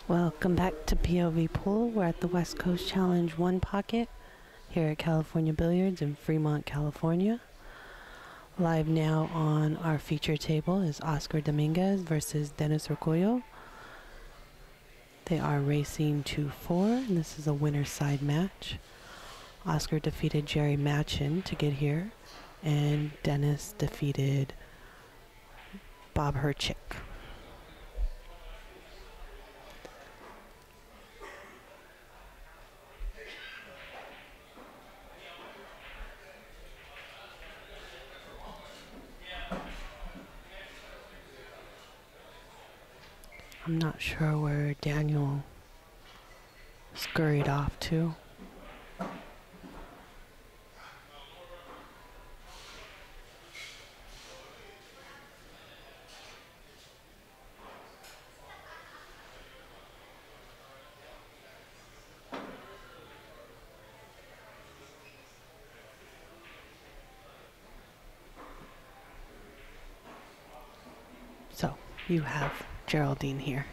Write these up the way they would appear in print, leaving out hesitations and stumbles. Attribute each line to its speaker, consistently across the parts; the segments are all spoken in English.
Speaker 1: Welcome back to POVPOOL. We're at the West Coast Challenge 1 pocket here at California Billiards in Fremont, California. Live now on our feature table is Oscar Dominguez versus Dennis Orcollo. They are racing 2-4, and this is a winner's side match. Oscar defeated Jerry Machin to get here, and Dennis defeated Bob Herchick. I'm not sure where Daniel scurried off to. So you have Geraldine here.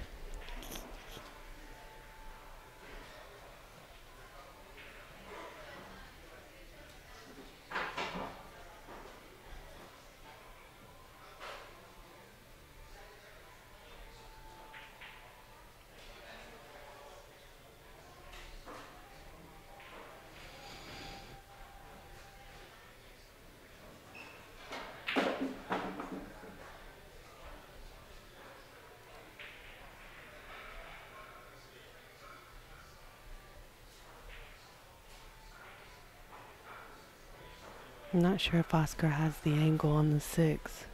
Speaker 1: I'm not sure if Oscar has the angle on the 6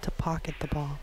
Speaker 1: to pocket the ball.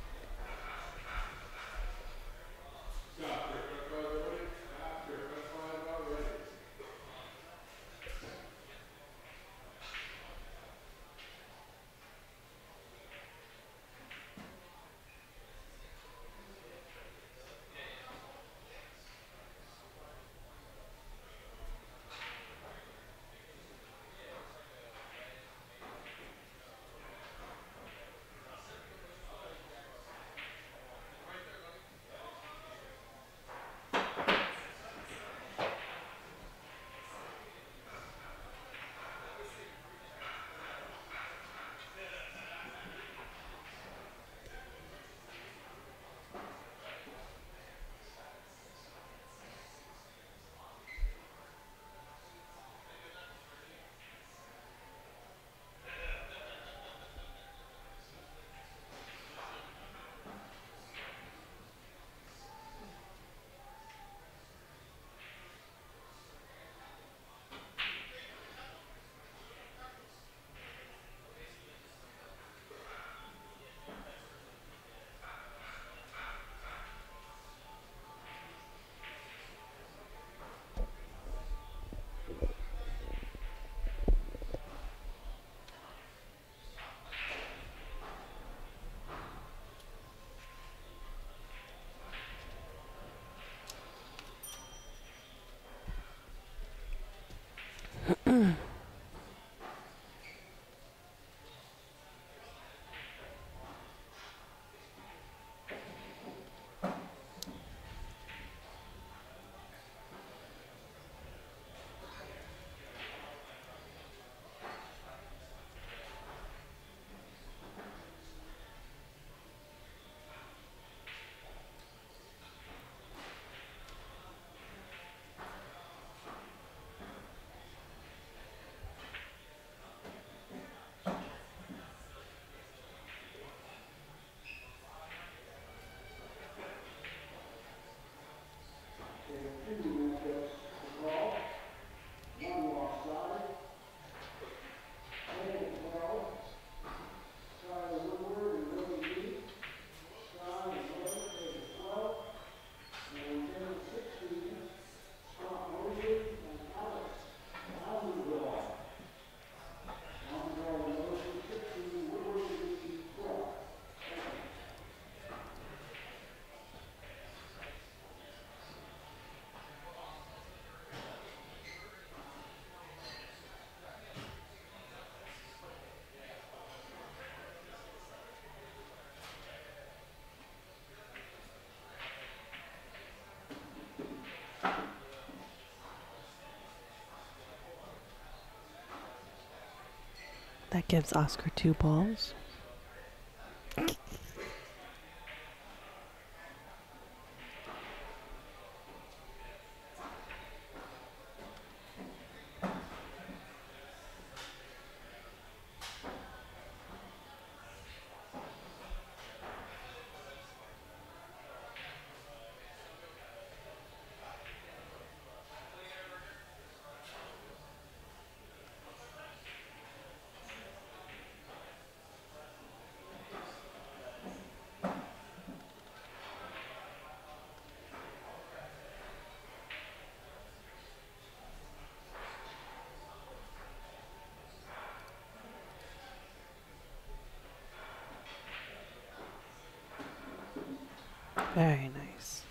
Speaker 1: That gives Oscar 2 balls. Very nice.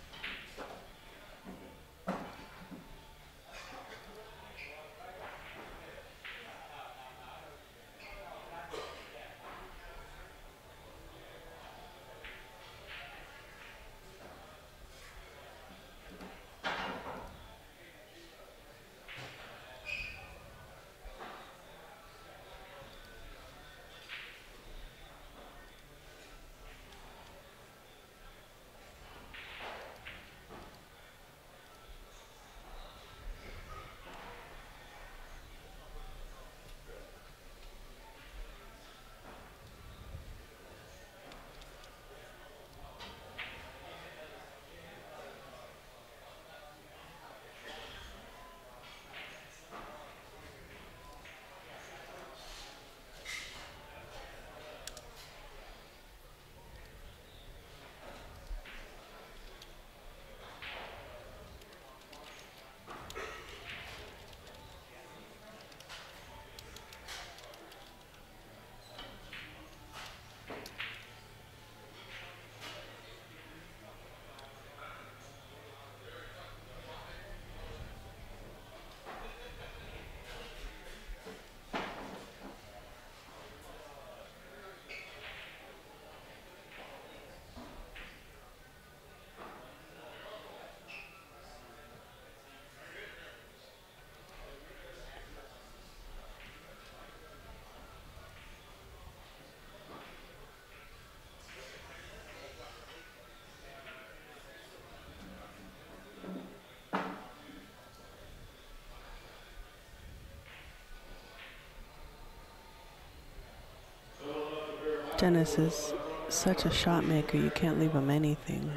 Speaker 1: Dennis is such a shot maker, you can't leave him anything.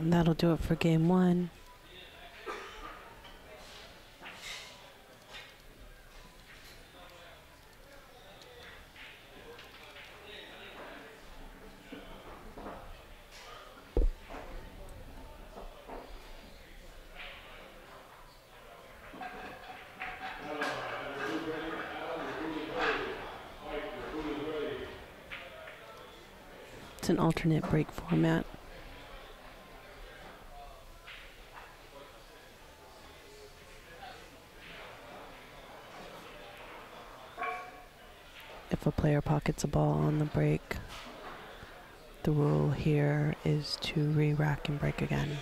Speaker 1: And that'll do it for game one. It's an alternate break format. If a player pockets a ball on the break, the rule here is to re-rack and break again.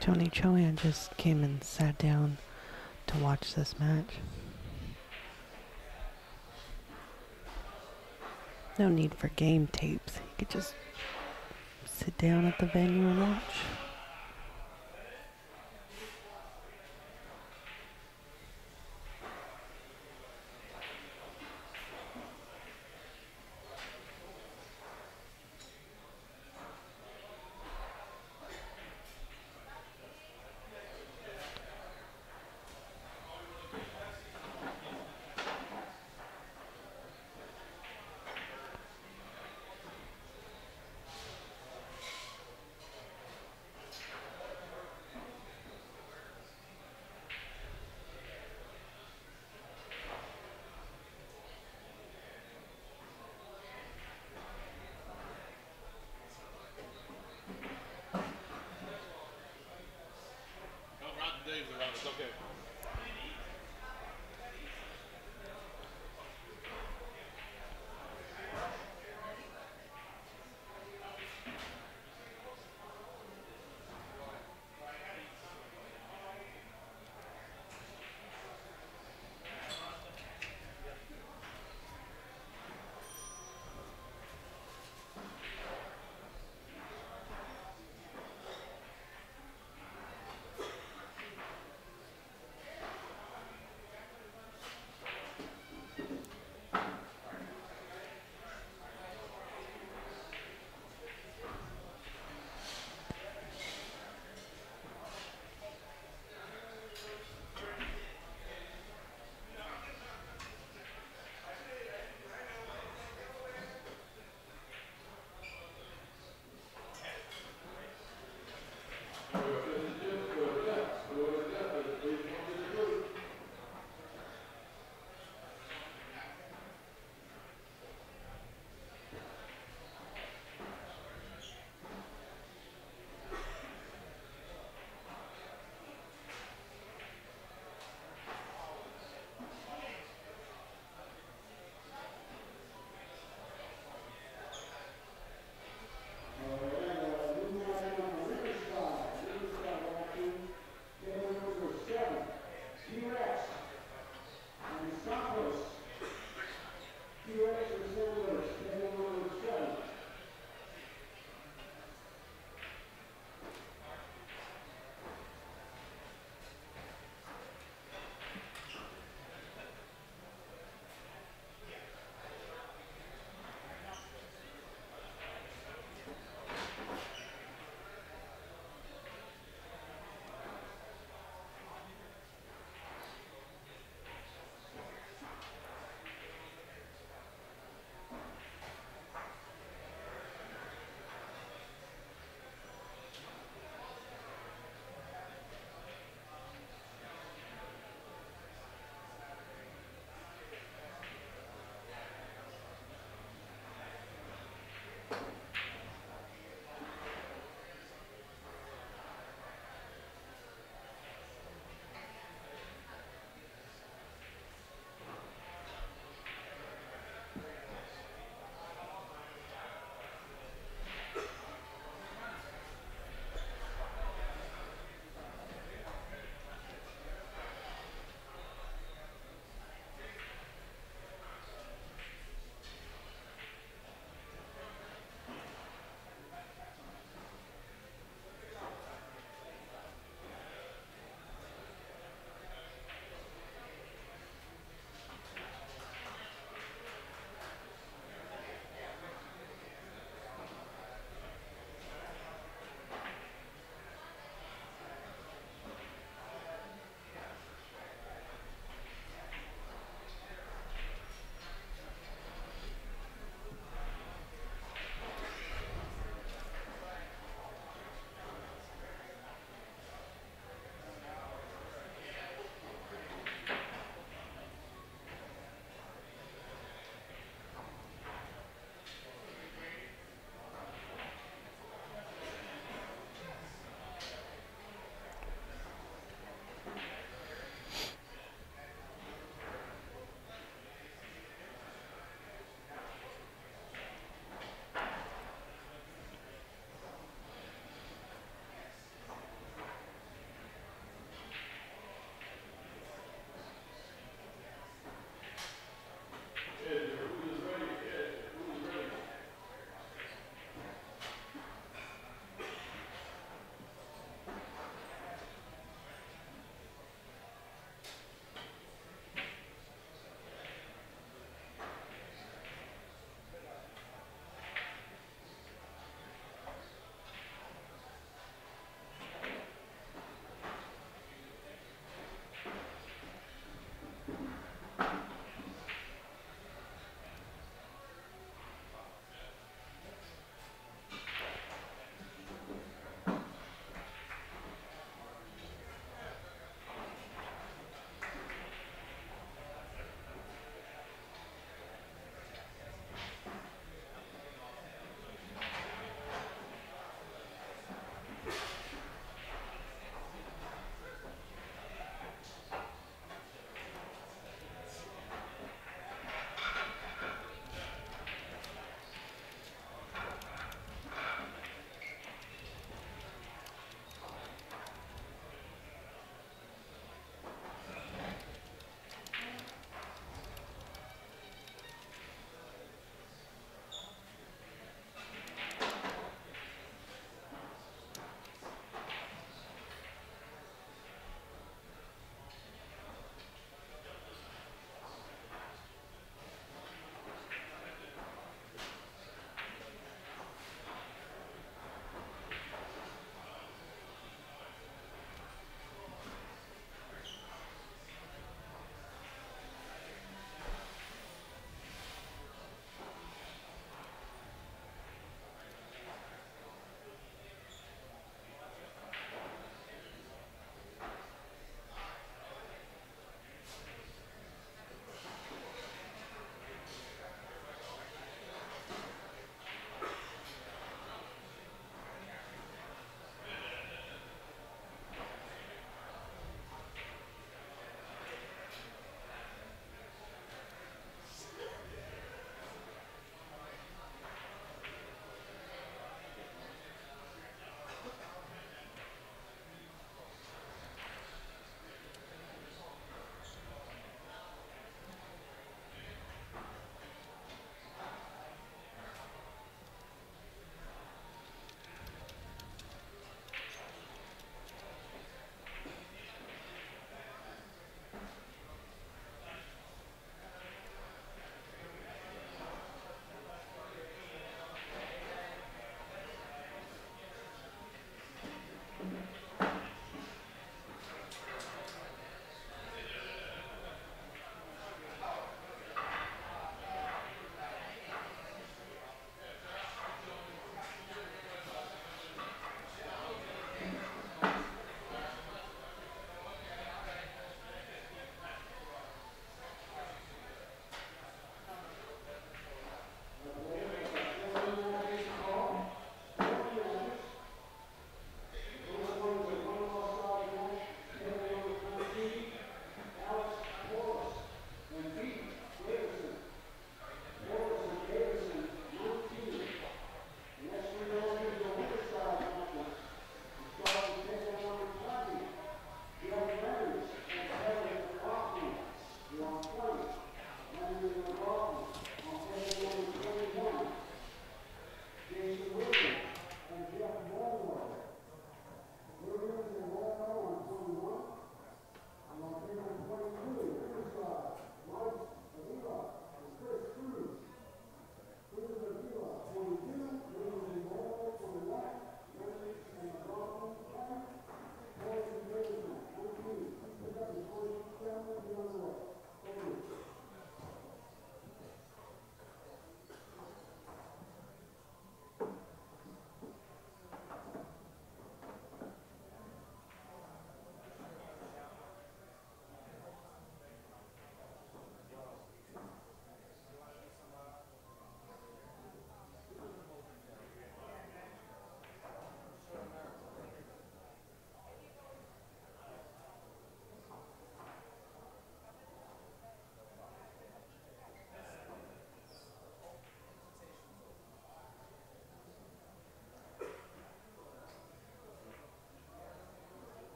Speaker 1: Tony Chohan just came and sat down to watch this match. No need for game tapes. You could just sit down at the venue and watch.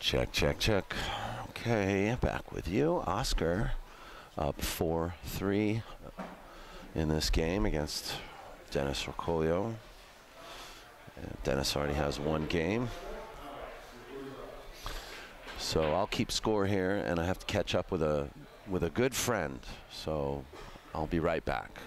Speaker 2: Check, check, check. Okay, back with you. Oscar up 4-3 in this game against Dennis ORCOLLO. And Dennis already has one game. So I'll keep score here, and I have to catch up with a good friend. So I'll be right back.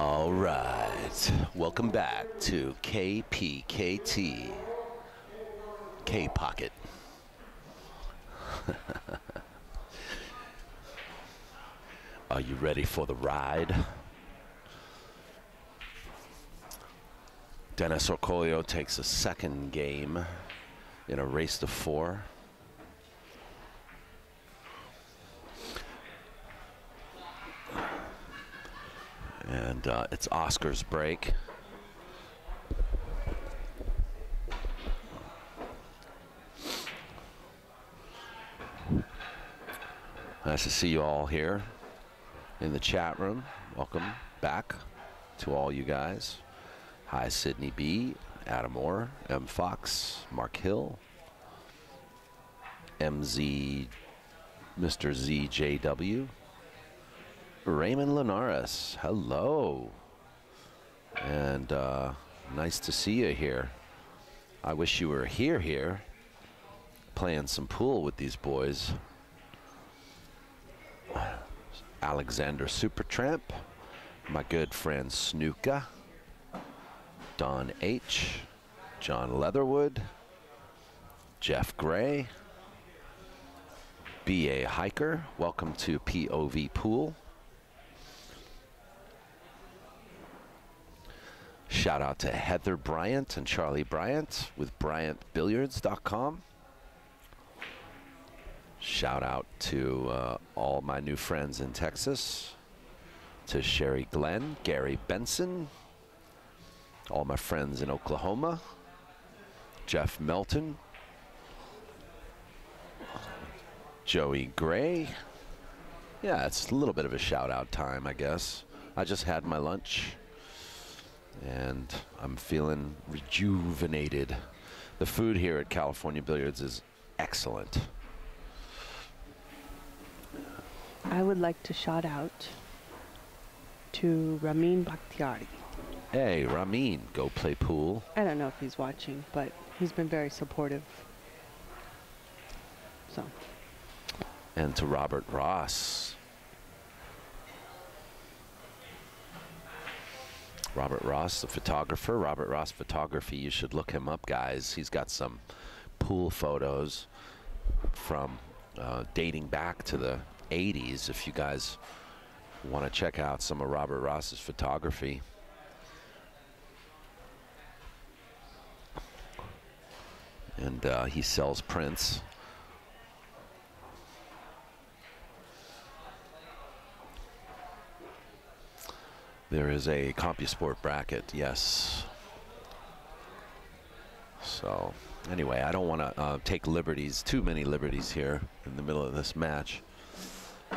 Speaker 2: All right, welcome back to KPKT, K-Pocket. Are you ready for the ride? Dennis Orcollo takes a second game in a race to 4. And it's Oscar's break. Nice to see you all here in the chat room. Welcome back to all you guys. Hi, Sydney B, Adam Orr, M Fox, Mark Hill, MZ, Mr. ZJW, Raymond Linares, hello. And nice to see you here. I wish you were here playing some pool with these boys. Alexander Supertramp, my good friend Snooka, Don H, John Leatherwood, Jeff Gray, B.A. Hiker, welcome to POVPOOL. Shout out to Heather Bryant and Charlie Bryant with BryantBilliards.com. Shout out to all my new friends in Texas, to Sherry Glenn, Gary Benson, all my friends in Oklahoma, Jeff Melton, Joey Gray. Yeah, it's a little bit of a shout out time, I guess. I just had my lunch and I'm feeling rejuvenated. The food here at California Billiards is excellent.
Speaker 1: I would like to shout out to Ramin Bakhtiari.
Speaker 2: Hey, Ramin, go play pool.
Speaker 1: I don't know if he's watching, but he's been very supportive. So.
Speaker 2: And to Robert Ross. Robert Ross, the photographer. Robert Ross Photography, you should look him up, guys. He's got some pool photos from dating back to the 80s, if you guys want to check out some of Robert Ross's photography. And he sells prints. There is a CompuSport bracket, yes. So anyway, I don't want to take liberties, too many liberties here in the middle of this match.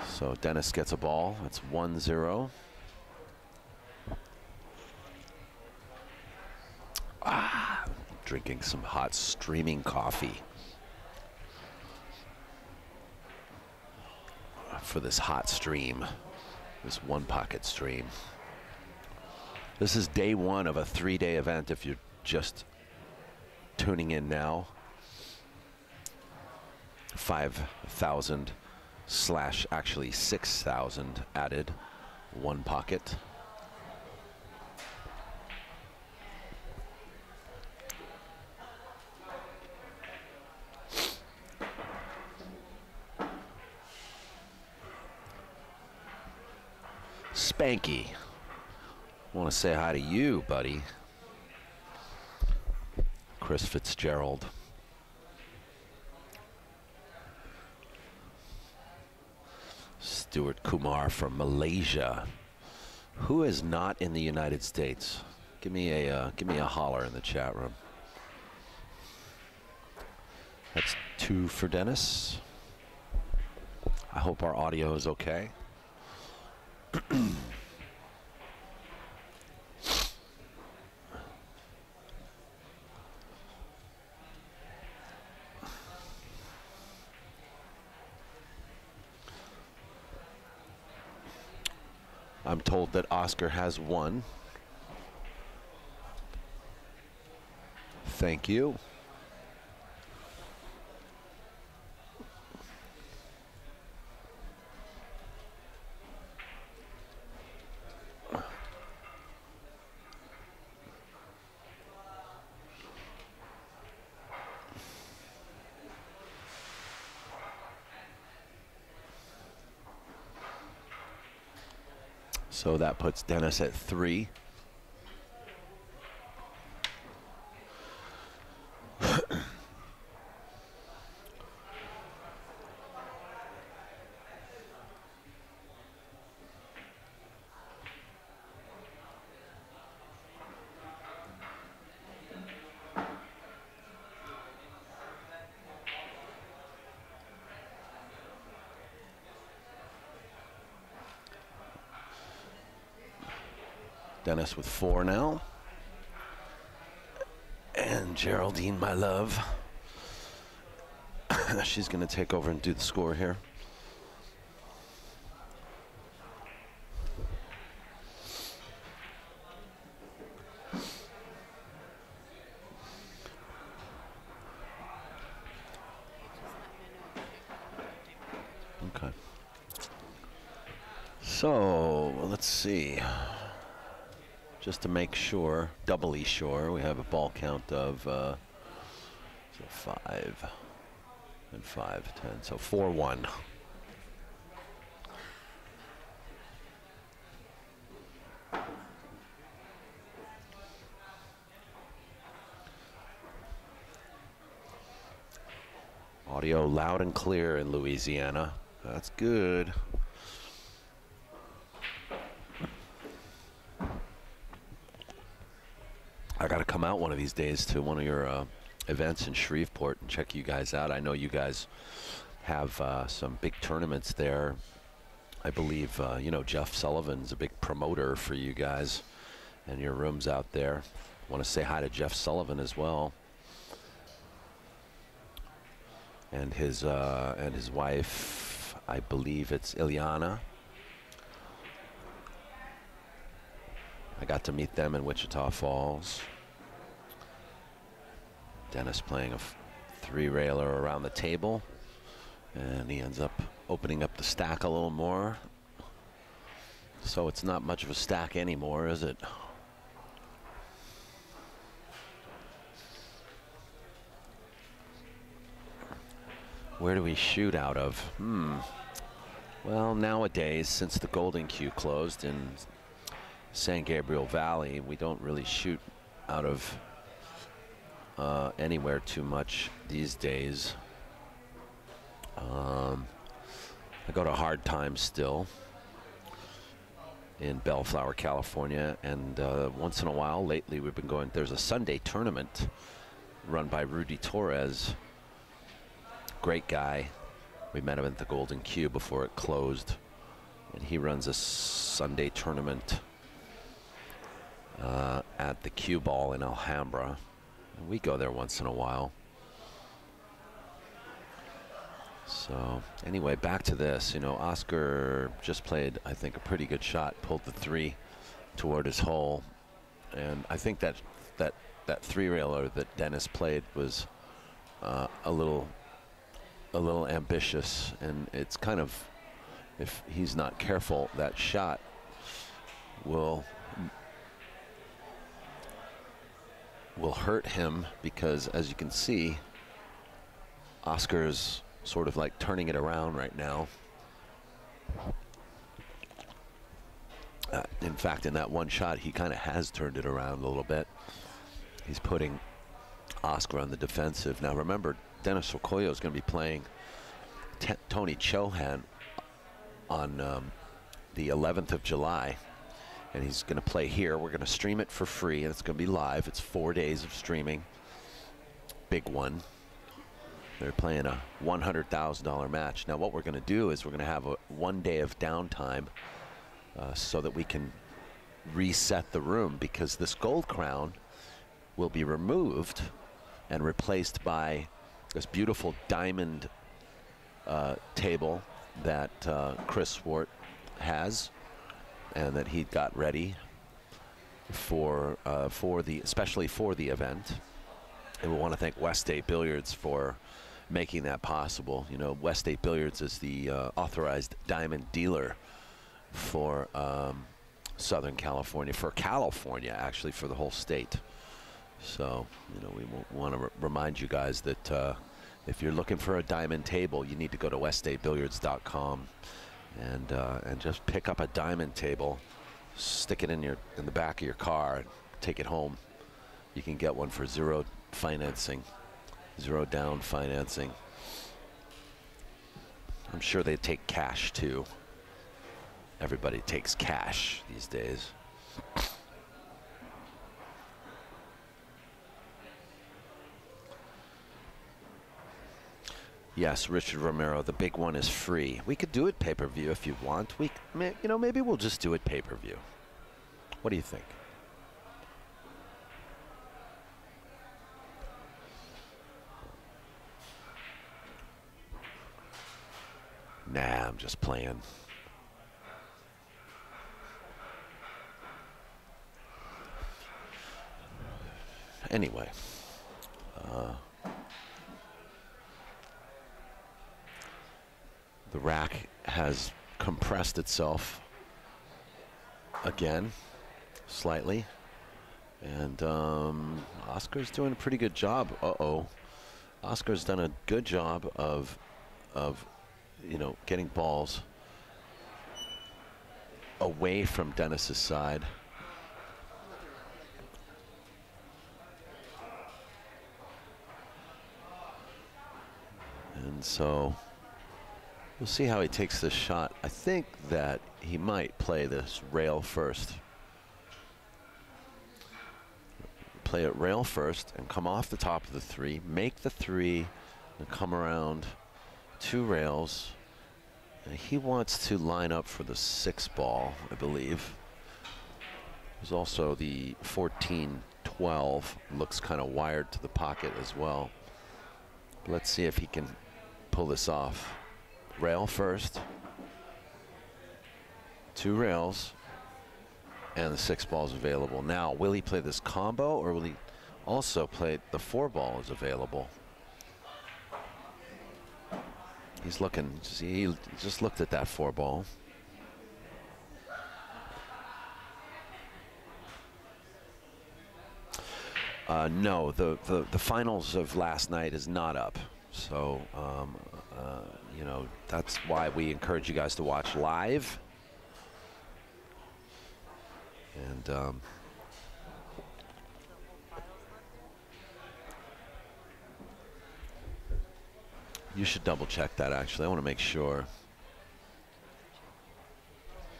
Speaker 2: So Dennis gets a ball. It's 1-0. Drinking some hot streaming coffee for this hot stream, this one pocket stream. This is day 1 of a 3-day event if you're just tuning in now. 5,000 / actually 6,000 added, one pocket. Spanky, I want to say hi to you, buddy. Chris Fitzgerald. Stuart Kumar from Malaysia. Who is not in the United States? Give me a holler in the chat room. That's 2 for Dennis. I hope our audio is okay. I'm told that Oscar has won. Thank you. So that puts Dennis at 3. Dennis with 4 now. And Geraldine, my love, she's going to take over and do the score here. Okay. So, let's see. Just to make sure, doubly sure, we have a ball count of so 5 and 5, 10, so 4-1. Audio loud and clear in Louisiana. That's good. I got to come out one of these days to one of your events in Shreveport and check you guys out. I know you guys have some big tournaments there. I believe, you know, Jeff Sullivan's a big promoter for you guys and your rooms out there. I want to say hi to Jeff Sullivan as well. And his wife, I believe it's Ileana. I got to meet them in Wichita Falls. Dennis playing a 3-railer around the table, and he ends up opening up the stack a little more. So it's not much of a stack anymore, is it? Where do we shoot out of? Well, nowadays, since the Golden Q closed in San Gabriel Valley, we don't really shoot out of anywhere too much these days. I go to Hard Times still in Bellflower, California, and once in a while lately we've been going, there's a Sunday tournament run by Rudy Torres. Great guy. We met him at the Golden Q before it closed, and he runs a Sunday tournament at the Q Ball in Alhambra. And we go there once in a while. So anyway, back to this. You know, Oscar just played, I think, a pretty good shot, pulled the 3 toward his hole, and I think that 3-railer that Dennis played was a little ambitious, and it's kind of, if he's not careful, that shot will hurt him, because as you can see, Oscar's sort of like turning it around right now. In fact, in that one shot, he kind of has turned it around a little bit. He's putting Oscar on the defensive. Now remember, Dennis Rocollo is going to be playing Tony Chohan on the 11th of July. And he's going to play here. We're going to stream it for free, and it's going to be live. It's 4 days of streaming. Big one. They're playing a $100,000 match. Now what we're going to do is we're going to have a 1 day of downtime so that we can reset the room, because this gold crown will be removed and replaced by this beautiful diamond table that Chris Swart has, and that he got ready for especially for the event. And we want to thank West State Billiards for making that possible. You know, West State Billiards is the authorized diamond dealer for Southern California, actually, for the whole state. So, you know, we want to remind you guys that if you're looking for a diamond table, you need to go to weststatebilliards.com and just pick up a diamond table stick it in the back of your car and take it home. You can get one for zero financing, zero down financing. I'm sure they take cash too. Everybody takes cash these days. Yes, Richard Romero, the big one is free. We could do it pay-per-view if you want. You know, maybe we'll just do it pay-per-view. What do you think? Nah, I'm just playing. Anyway. The rack has compressed itself again, slightly. And Oscar's doing a pretty good job. Uh-oh. Oscar's done a good job of you know, getting balls away from Dennis's side. And so we'll see how he takes this shot. I think that he might play this rail first. Play it rail first and come off the top of the three, make the three, and come around 2 rails. And he wants to line up for the 6 ball, I believe. There's also the 14-12, looks kind of wired to the pocket as well. Let's see if he can pull this off. Rail first, 2 rails, and the 6 balls available. Now, will he play this combo, or will he also play the 4 ball is available? He's looking, see, he just looked at that 4 ball. No, the finals of last night is not up. So, you know, that's why we encourage you guys to watch live. And you should double check that, actually. I want to make sure.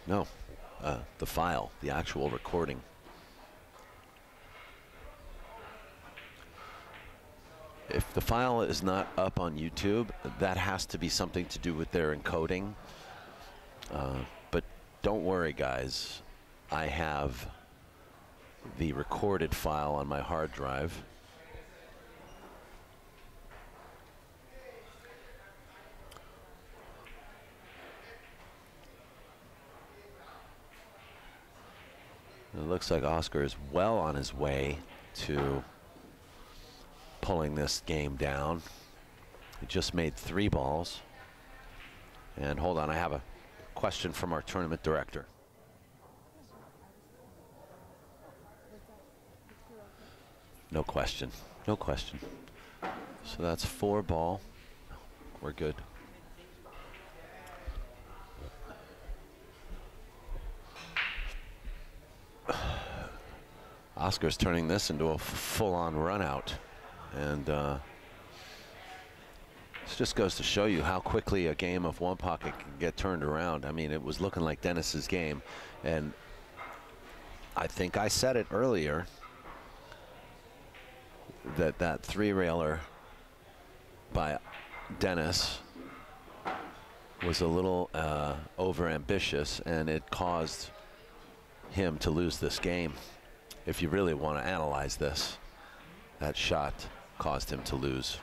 Speaker 2: No, the file, the actual recording. If the file is not up on YouTube, that has to be something to do with their encoding. But don't worry, guys. I have the recorded file on my hard drive. It looks like Oscar is well on his way to pulling this game down. He just made 3 balls. And hold on, I have a question from our tournament director. No question, no question. So that's 4 ball. We're good. Oscar's turning this into a full-on run-out. And this just goes to show you how quickly a game of 1 pocket can get turned around. I mean, it was looking like Dennis's game. And I think I said it earlier that that 3-railer by Dennis was a little over-ambitious, and it caused him to lose this game. If you really want to analyze this, that shot caused him to lose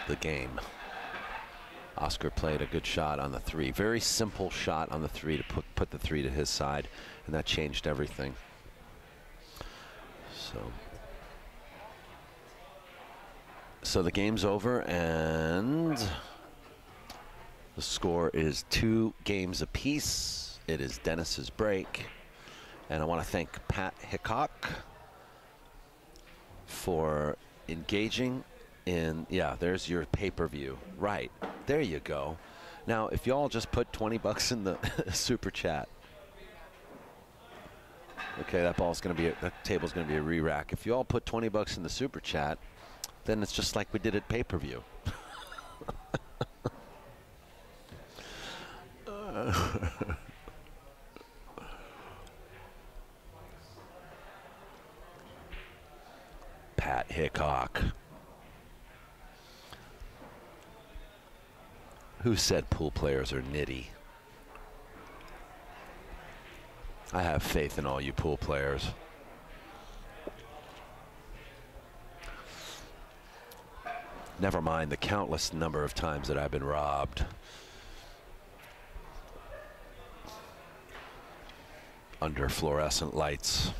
Speaker 2: the game. Oscar played a good shot on the 3. Very simple shot on the 3 to put the 3 to his side, and that changed everything. So the game's over, and the score is 2 games apiece. It is Dennis's break. And I want to thank Pat Hickok for engaging in, yeah, there's your pay-per-view. Right, there you go. Now, if y'all just put 20 bucks in the super chat, Okay, that table's gonna be a re-rack. If you all put 20 bucks in the super chat, then it's just like we did at pay-per-view. Pat Hickok. Who said pool players are nitty? I have faith in all you pool players. Never mind the countless number of times that I've been robbed. Under fluorescent lights.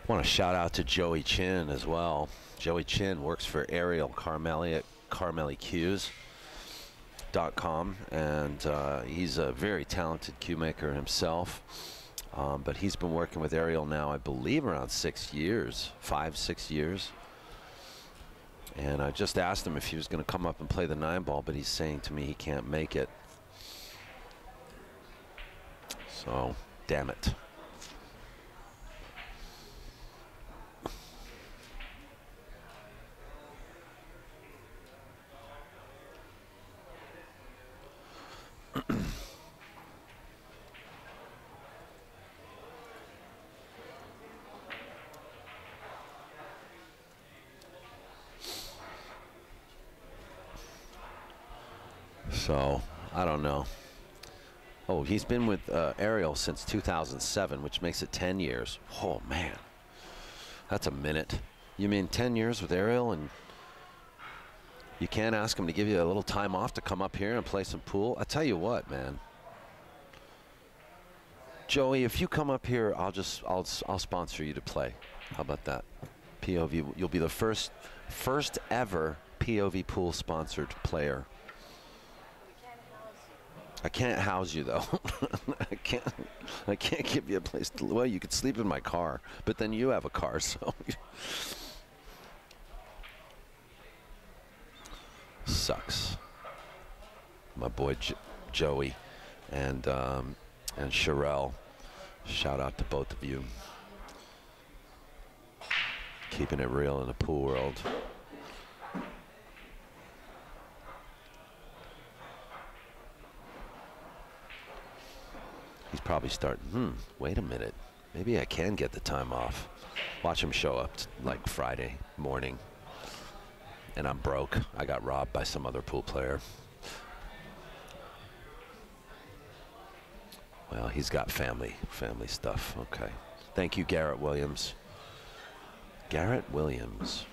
Speaker 2: I want to shout out to Joey Chin as well. Joey Chin works for Ariel Carmeli at CarmeliQs.com, and he's a very talented cue maker himself. But he's been working with Ariel now, I believe, around 6 years, 5, 6 years. And I just asked him if he was going to come up and play the 9-ball, but he's saying to me he can't make it. So, damn it. So, I don't know. Oh, he's been with Ariel since 2007, which makes it 10 years. Oh, man. That's a minute. You mean 10 years with Ariel, and you can't ask him to give you a little time off to come up here and play some pool? I tell you what, man. Joey, if you come up here, I'll sponsor you to play. How about that? POV, you'll be the first ever POV pool sponsored player. I can't house you though. I can't give you a place to. Well, you could sleep in my car, but then you have a car, so. Sucks. My boy Joey and Sherelle. Shout out to both of you. Keeping it real in the pool world. He's probably starting, wait a minute. Maybe I can get the time off. Watch him show up like Friday morning. And I'm broke. I got robbed by some other pool player. Well, he's got family stuff. Okay. Thank you, Garrett Williams. Garrett Williams.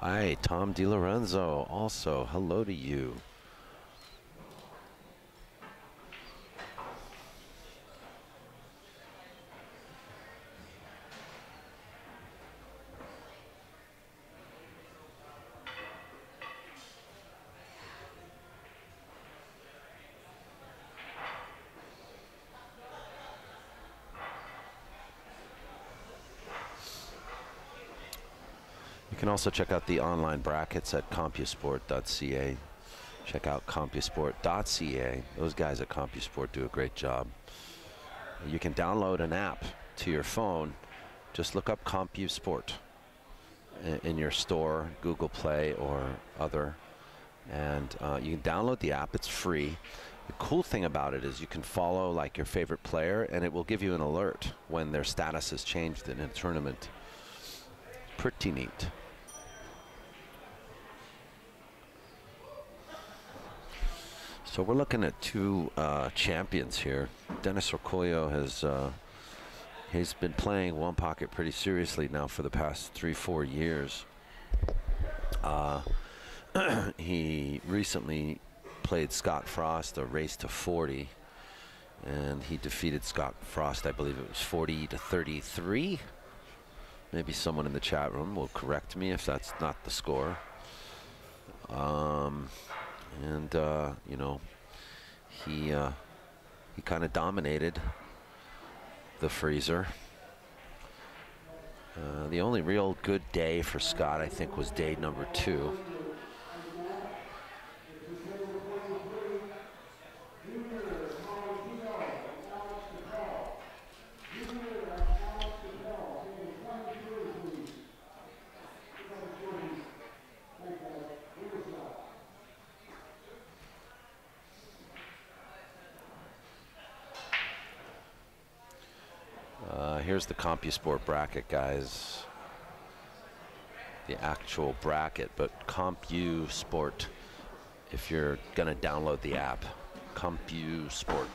Speaker 2: Hi, Tom DiLorenzo. Also, hello to you. You can also check out the online brackets at CompuSport.ca. Check out CompuSport.ca. Those guys at CompuSport do a great job. You can download an app to your phone. Just look up CompuSport in your store, Google Play or other. And you can download the app. It's free. The cool thing about it is you can follow like your favorite player, and it will give you an alert when their status has changed in a tournament. Pretty neat. So we're looking at two champions here. Dennis Orcollo has he's been playing one pocket pretty seriously now for the past 3-4 years. He recently played Scott Frost a race to 40, and he defeated Scott Frost, I believe it was 40-33. Maybe someone in the chat room will correct me if that's not the score. You know, he kind of dominated the freezer. The only real good day for Scott, I think, was day number 2. Here's the CompuSport bracket, guys. The actual bracket, but CompuSport, if you're gonna download the app, CompuSport.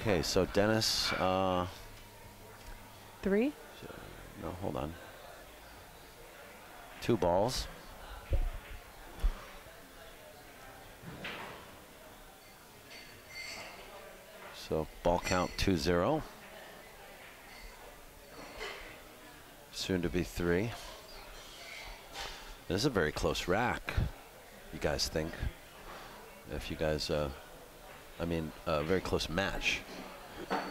Speaker 2: Okay, so Dennis,
Speaker 1: 3?
Speaker 2: no, hold on. 2 balls. So ball count 2-0. Soon to be 3. This is a very close rack, you guys think? If you guys, I mean, a very close match.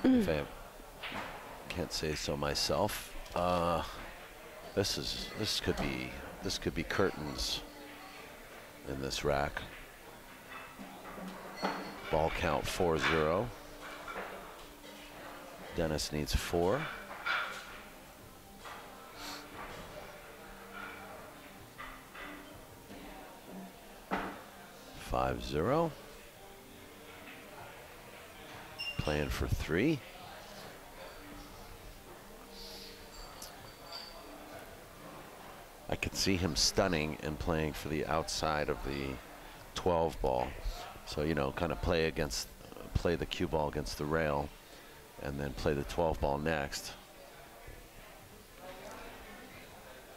Speaker 2: If I can't say so myself. This could be curtains in this rack. Ball count 4-0. Dennis needs 4. (5-0). Playing for 3. I could see him stunning and playing for the outside of the 12 ball. So, you know, kind of play the cue ball against the rail and then play the 12 ball next.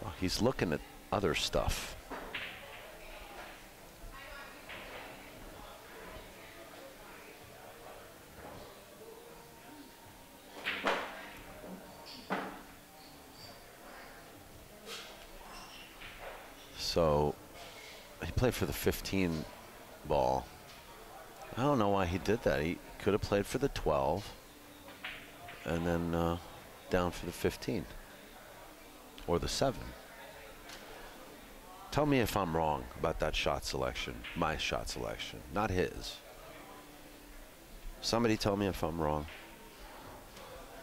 Speaker 2: Well, he's looking at other stuff. So he played for the 15 ball. I don't know why he did that. He could have played for the 12 and then down for the 15 or the 7. Tell me if I'm wrong about that shot selection, my shot selection, not his. Somebody tell me if I'm wrong.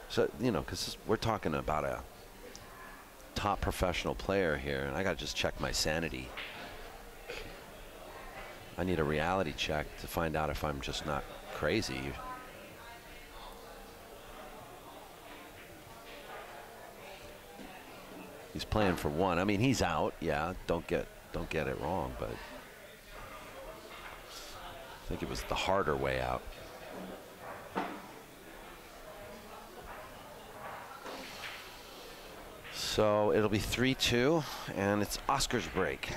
Speaker 2: So, you know, because we're talking about a top professional player here, and I gotta just check my sanity. I need a reality check to find out if I'm just not crazy. He's playing for 1. I mean, he's out. Yeah, don't get it wrong, but I think it was the harder way out. So it'll be 3-2, and it's Oscar's break.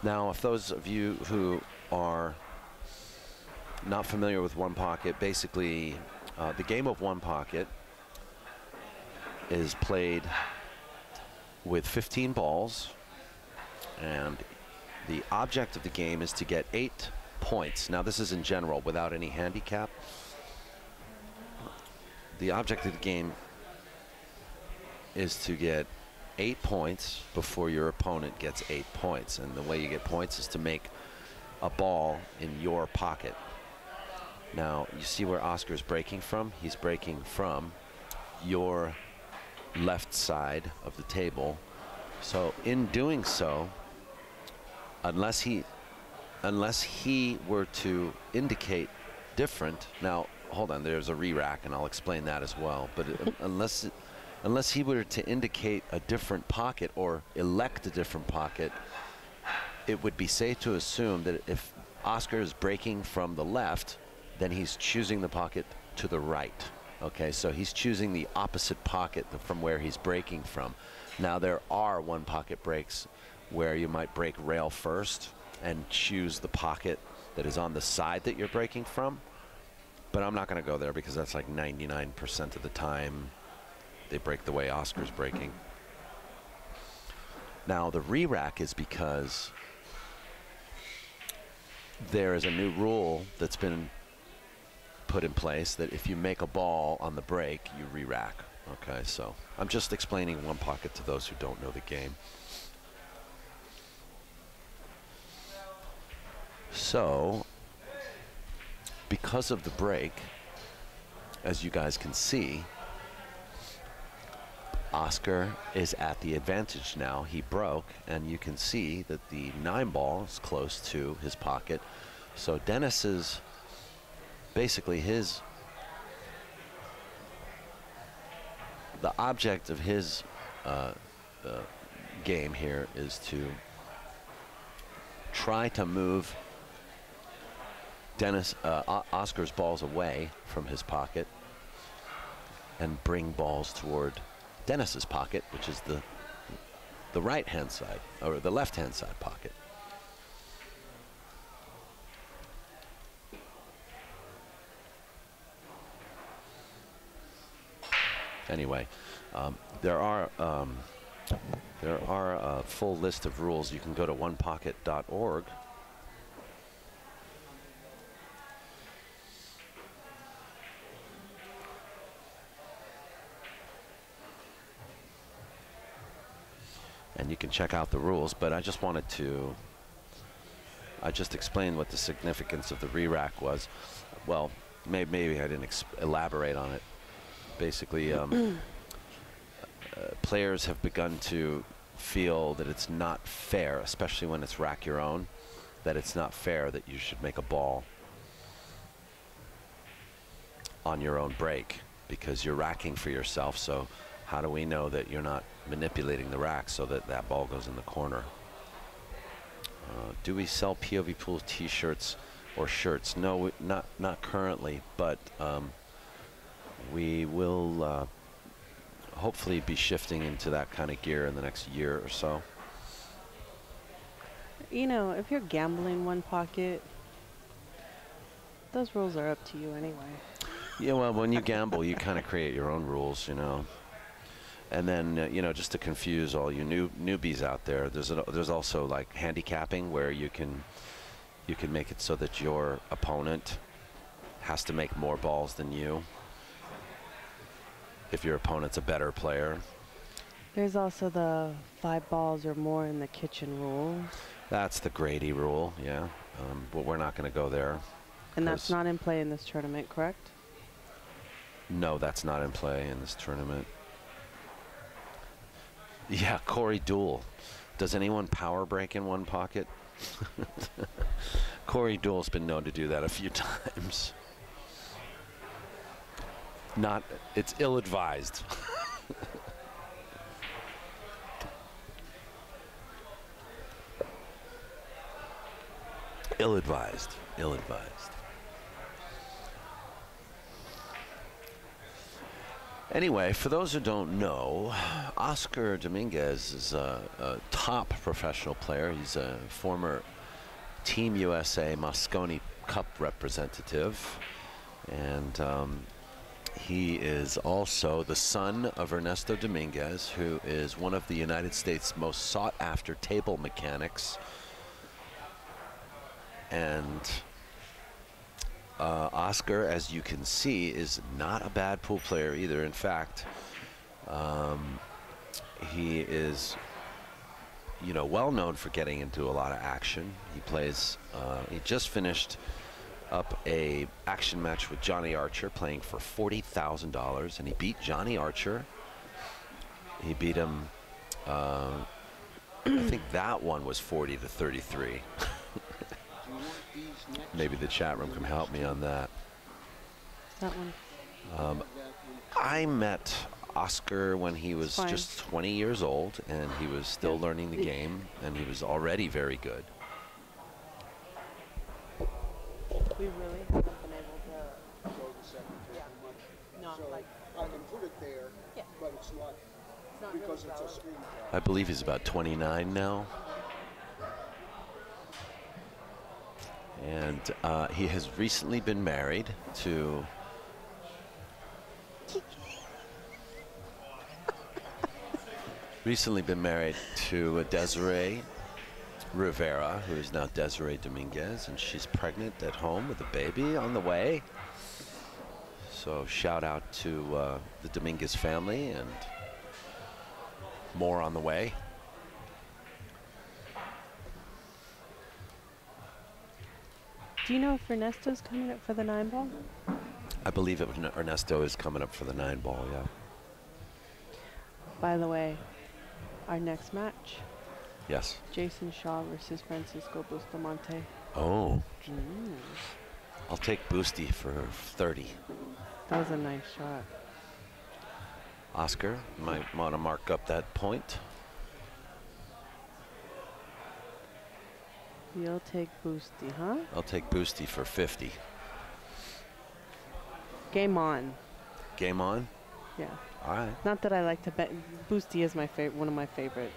Speaker 2: Now, if those of you who are not familiar with one pocket, basically the game of one pocket is played with 15 balls, and the object of the game is to get 8 points. Now, this is in general without any handicap. The object of the game is to get 8 points before your opponent gets 8 points. And the way you get points is to make a ball in your pocket. Now, you see where Oscar's breaking from? He's breaking from your left side of the table. So in doing so, unless he were to indicate different, now hold on, there's a re-rack and I'll explain that as well, but unless he were to indicate a different pocket or elect a different pocket, it would be safe to assume that if Oscar is breaking from the left, then he's choosing the pocket to the right. Okay, so he's choosing the opposite pocket from where he's breaking from. Now there are one pocket breaks where you might break rail first and choose the pocket that is on the side that you're breaking from. But I'm not going to go there because that's like 99% of the time they break the way Oscar's breaking. Now the re-rack is because there is a new rule that's been put in place that if you make a ball on the break, you re-rack. Okay, so I'm just explaining one pocket to those who don't know the game. So, because of the break, as you guys can see, Oscar is at the advantage now. He broke, and you can see that the 9 ball is close to his pocket. So Dennis's, basically the object of his game here is to try to move Oscar's balls away from his pocket and bring balls toward Dennis's pocket, which is the right-hand side, or the left-hand side pocket. Anyway, there are a full list of rules. You can go to onepocket.org. And you can check out the rules, but I just wanted to, I just explained what the significance of the re-rack was. Well, maybe I didn't elaborate on it. Basically, players have begun to feel that it's not fair, especially when it's rack your own, that it's not fair that you should make a ball on your own break because you're racking for yourself. So how do we know that you're not manipulating the rack so that that ball goes in the corner? Do we sell POVPOOL t-shirts or shirts? No, not currently, but we will hopefully be shifting into that kind of gear in the next year or so.
Speaker 1: You know, if you're gambling one pocket, those rules are up to you anyway.
Speaker 2: Yeah, well, when you gamble, you kind of create your own rules, you know. And then, you know, just to confuse all you newbies out there, there's also like handicapping where you can make it so that your opponent has to make more balls than you if your opponent's a better player.
Speaker 1: There's also the 5 balls or more in the kitchen rule.
Speaker 2: That's the Grady rule, yeah. But we're not going to go there.
Speaker 1: And that's not in play in this tournament, correct?
Speaker 2: No, that's not in play in this tournament. Yeah, Corey Duel. Does anyone power break in one pocket? Corey Duel's been known to do that a few times. It's ill-advised. Ill-advised, ill-advised. Anyway, for those who don't know, Oscar Dominguez is a top professional player. He's a former Team USA Mosconi Cup representative. And he is also the son of Ernesto Dominguez, who is one of the United States' most sought-after table mechanics. And Oscar, as you can see, is not a bad pool player either. In fact, he is, you know, well known for getting into a lot of action. He plays, he just finished up a action match with Johnny Archer playing for $40,000, and he beat Johnny Archer. He beat him, I think that one was 40-33. Maybe the chat room can help me on that.
Speaker 1: That one.
Speaker 2: I met Oscar when he was just 20 years old, and he was still learning the game, and he was already very good.
Speaker 1: We really haven't been able to. Yeah. No,
Speaker 3: I can put it there, but it's not because it's a screen.
Speaker 2: I believe he's about 29 now. And he has recently been married to Desiree Rivera, who is now Desiree Dominguez, and she's pregnant at home with a baby on the way. So shout out to the Dominguez family, and more on the way.
Speaker 1: Do you know if Ernesto's coming up for the 9-ball?
Speaker 2: I believe Ernesto is coming up for the 9-ball, yeah.
Speaker 1: By the way, our next match.
Speaker 2: Yes.
Speaker 1: Jason Shaw versus Francisco Bustamante.
Speaker 2: Oh. I'll take Boosty for 30.
Speaker 1: That was a nice shot.
Speaker 2: Oscar might want to mark up that point.
Speaker 1: You'll take Boosty, huh?
Speaker 2: I'll take Boosty for 50.
Speaker 1: Game on.
Speaker 2: Game on?
Speaker 1: Yeah.
Speaker 2: All right.
Speaker 1: Not that I like to bet. Boosty is my one of my favorites.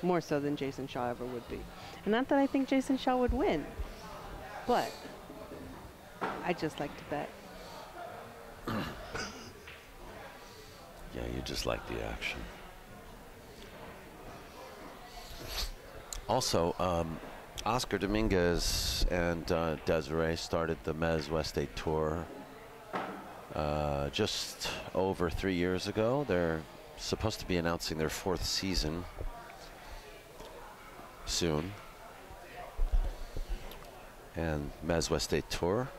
Speaker 1: More so than Jason Shaw ever would be. And not that I think Jason Shaw would win. But I just like to bet.
Speaker 2: Yeah, you just like the action. Also, Oscar Dominguez and Desiree started the Mez West 8 Tour just over 3 years ago. They're supposed to be announcing their 4th season soon. And Mez West 8 Tour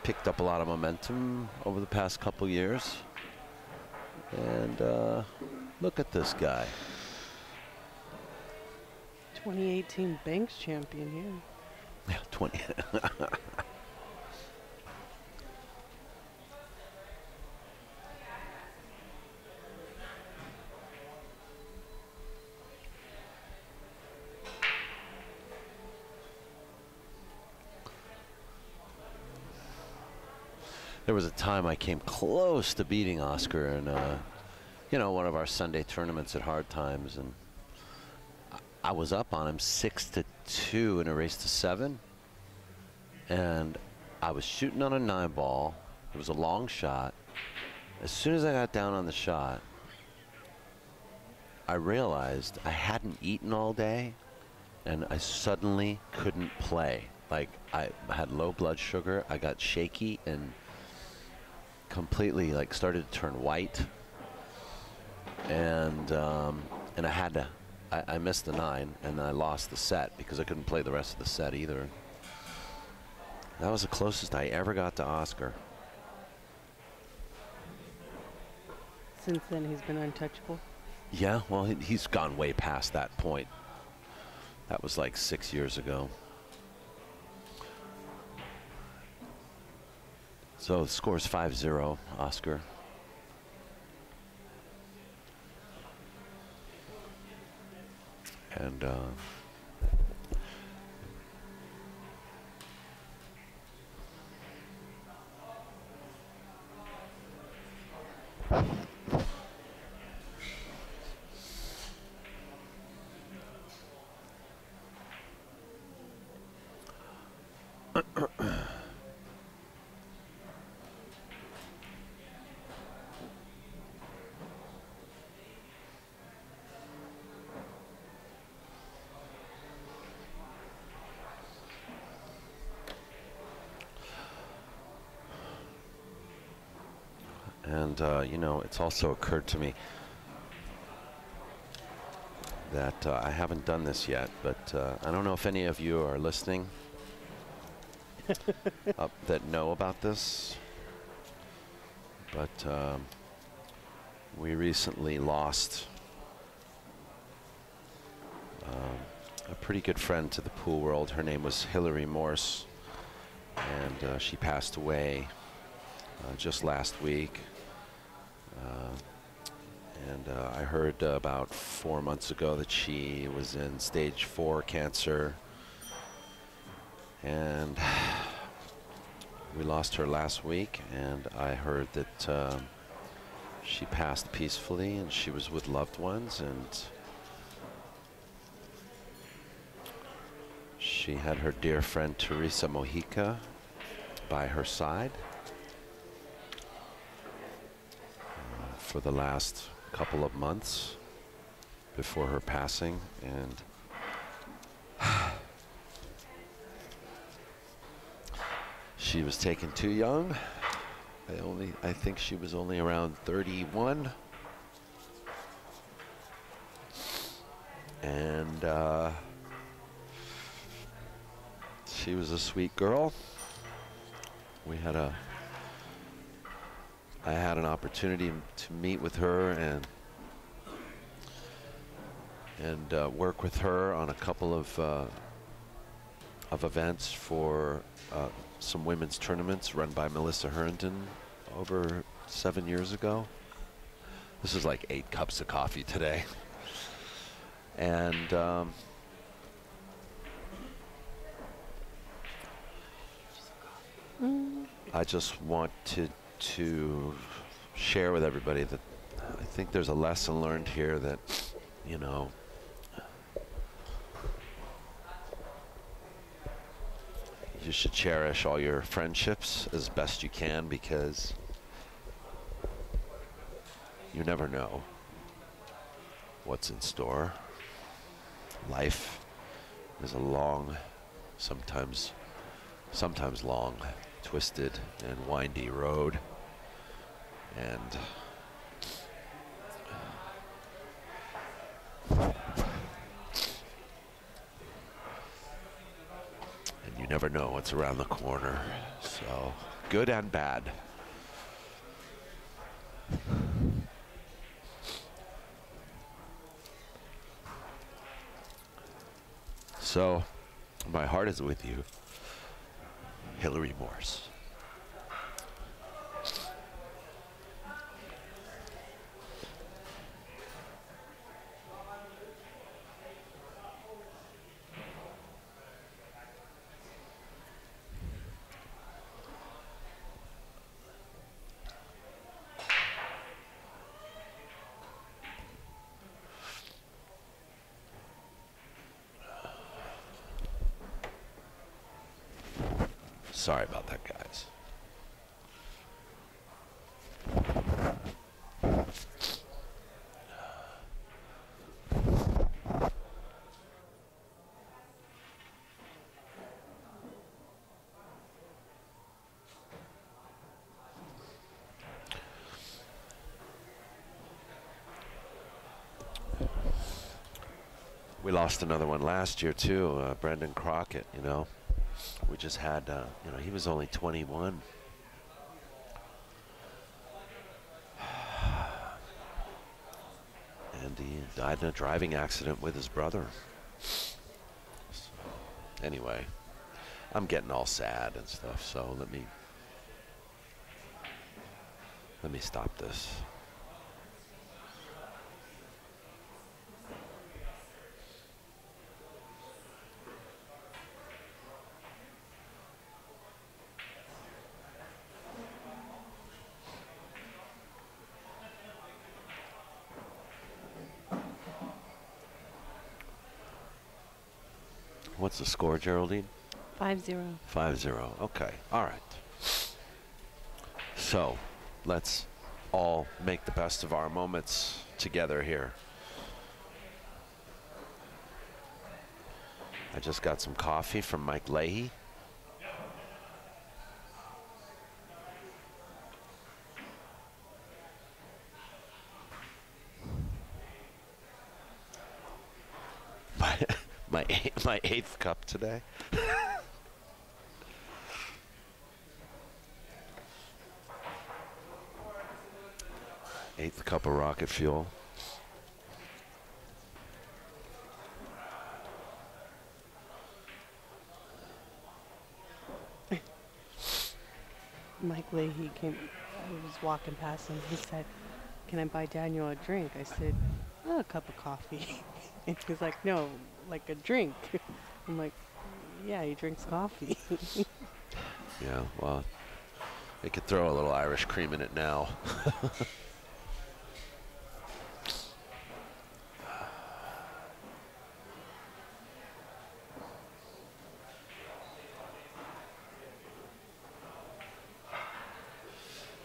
Speaker 2: picked up a lot of momentum over the past couple years. And look at this guy.
Speaker 1: 2018 Banks champion here.
Speaker 2: Yeah, 20. There was a time I came close to beating Oscar in, you know, one of our Sunday tournaments at Hard Times, and I was up on him 6-2 in a race to 7, and I was shooting on a 9-ball. It was a long shot. As soon as I got down on the shot, I realized I hadn't eaten all day, and I suddenly couldn't play. Like, I had low blood sugar. I got shaky and completely like started to turn white, and I had to. I missed the 9, and I lost the set because I couldn't play the rest of the set either. That was the closest I ever got to Oscar.
Speaker 1: Since then, he's been untouchable.
Speaker 2: Yeah, well, he's gone way past that point. That was like 6 years ago. So the score's 5-0, Oscar. And you know, it's also occurred to me that I haven't done this yet, but I don't know if any of you are listening that know about this, but we recently lost a pretty good friend to the pool world. Her name was Hilary Morse, and she passed away just last week. I heard about 4 months ago that she was in stage 4 cancer, and We lost her last week, and I heard that she passed peacefully, and she was with loved ones, and she had her dear friend Teresa Mojica by her side for the last couple of months before her passing, and she was taken too young. I think she was only around 31. And she was a sweet girl. I had an opportunity to meet with her and work with her on a couple of events for some women's tournaments run by Melissa Herndon over 7 years ago. This is like 8 cups of coffee today. And I just wanted to share with everybody that I think there's a lesson learned here that, you know, you should cherish all your friendships as best you can, because you never know what's in store. Life is a long, sometimes long, twisted and windy road, and you never know what's around the corner. So, good and bad. So, my heart is with you, Hilary Morse. Sorry about that, guys. We lost another one last year too, Brendan Crockett, you know. We just had, you know, he was only 21. And he died in a driving accident with his brother. So, anyway, I'm getting all sad and stuff, so let me stop this. What's the score, Geraldine?
Speaker 1: 5-0.
Speaker 2: 5-0. Okay. All right. So, let's all make the best of our moments together here. I just got some coffee from Mike Leahy. My 8th cup today. 8th cup of rocket fuel.
Speaker 1: Mike Leahy came, I was walking past him, he said, "Can I buy Daniel a drink?" I said, "Oh, a cup of coffee." And he was like, "No, like a drink." I'm like, "Yeah, he drinks coffee."
Speaker 2: Yeah, well, They could throw a little Irish cream in it now.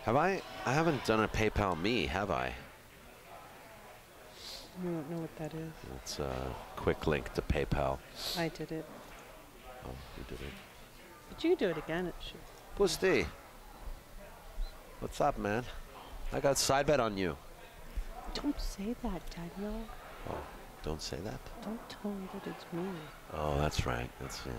Speaker 2: Have I haven't done a PayPal me, have I?
Speaker 1: I don't know what that is.
Speaker 2: It's a quick link to PayPal.
Speaker 1: I did it.
Speaker 2: Oh, you did it.
Speaker 1: But you can do it again. It should.
Speaker 2: Pussy. What's up, man? I got side bet on you.
Speaker 1: Don't say that, Daniel.
Speaker 2: Oh, don't say that.
Speaker 1: Don't tell him that it's me.
Speaker 2: Oh, that's right. That's yeah.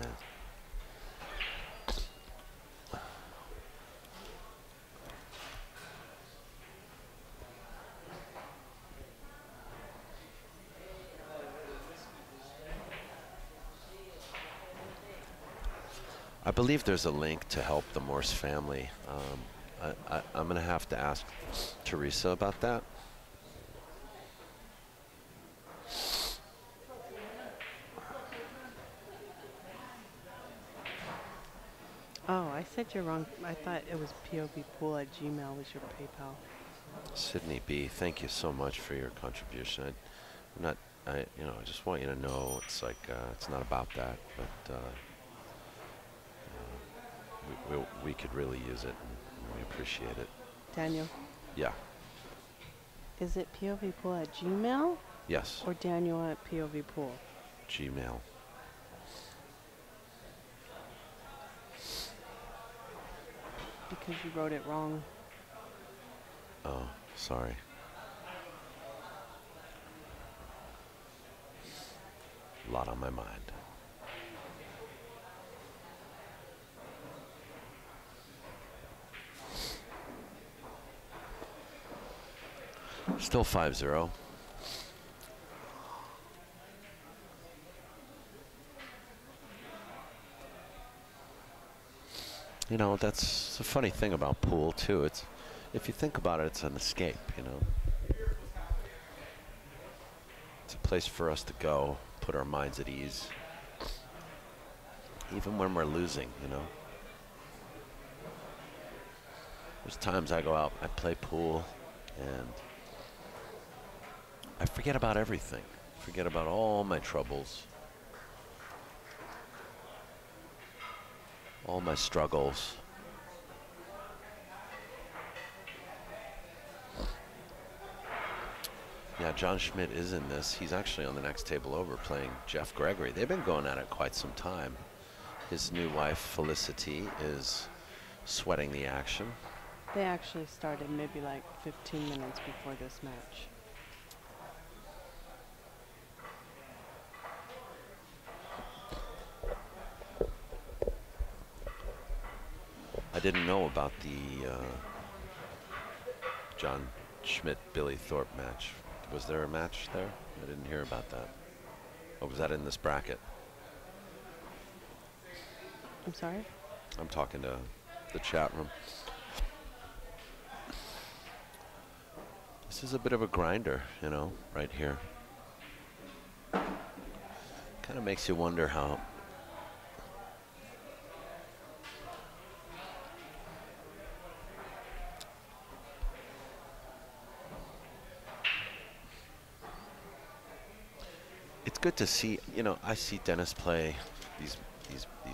Speaker 2: I believe there's a link to help the Morse family. I'm going to have to ask Teresa about that.
Speaker 1: Oh, I said you're wrong. I thought it was POVPOOL@gmail was your PayPal.
Speaker 2: Sydney B, thank you so much for your contribution. I just want you to know it's like it's not about that, but we could really use it, and we appreciate it.
Speaker 1: Daniel,
Speaker 2: Yeah.
Speaker 1: is it POVPOOL@gmail
Speaker 2: Yes.
Speaker 1: or Daniel@POVPOOL?
Speaker 2: Gmail.
Speaker 1: Because you wrote it wrong.
Speaker 2: Oh, sorry. A lot on my mind. Still 5-0. You know, that's a funny thing about pool too. It's, if you think about it, it's an escape, you know. It's a place for us to go, put our minds at ease. Even when we're losing, you know. There's times I go out, I play pool, and I forget about everything. Forget about all my troubles, all my struggles. Yeah, John Schmidt is in this. He's actually on the next table over playing Jeff Gregory. They've been going at it quite some time. His new wife, Felicity, is sweating the action.
Speaker 1: They actually started maybe like 15 minutes before this match.
Speaker 2: I didn't know about the John Schmidt-Billy Thorpe match. Was there a match there? I didn't hear about that. Oh, was that in this bracket?
Speaker 1: I'm sorry?
Speaker 2: I'm talking to the chat room. This is a bit of a grinder, you know, right here. Kind of makes you wonder how it's good to see, you know, I see Dennis play these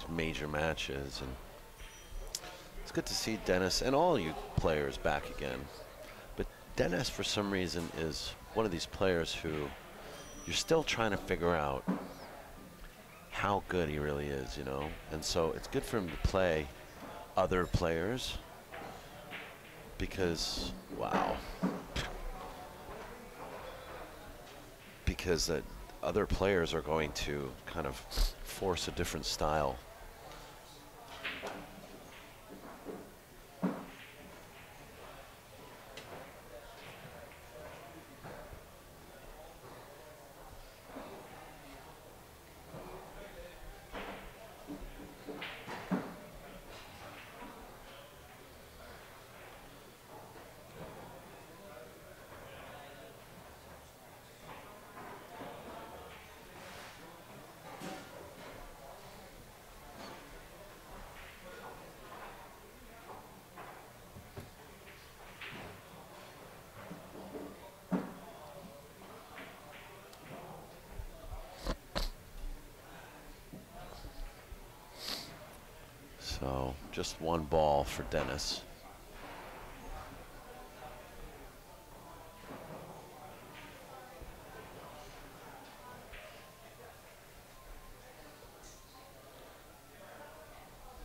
Speaker 2: major matches, and it's good to see Dennis and all you players back again. But Dennis, for some reason, is one of these players who you're still trying to figure out how good he really is, you know. And so it's good for him to play other players because, wow, because that other players are going to kind of force a different style. So just one ball for Dennis.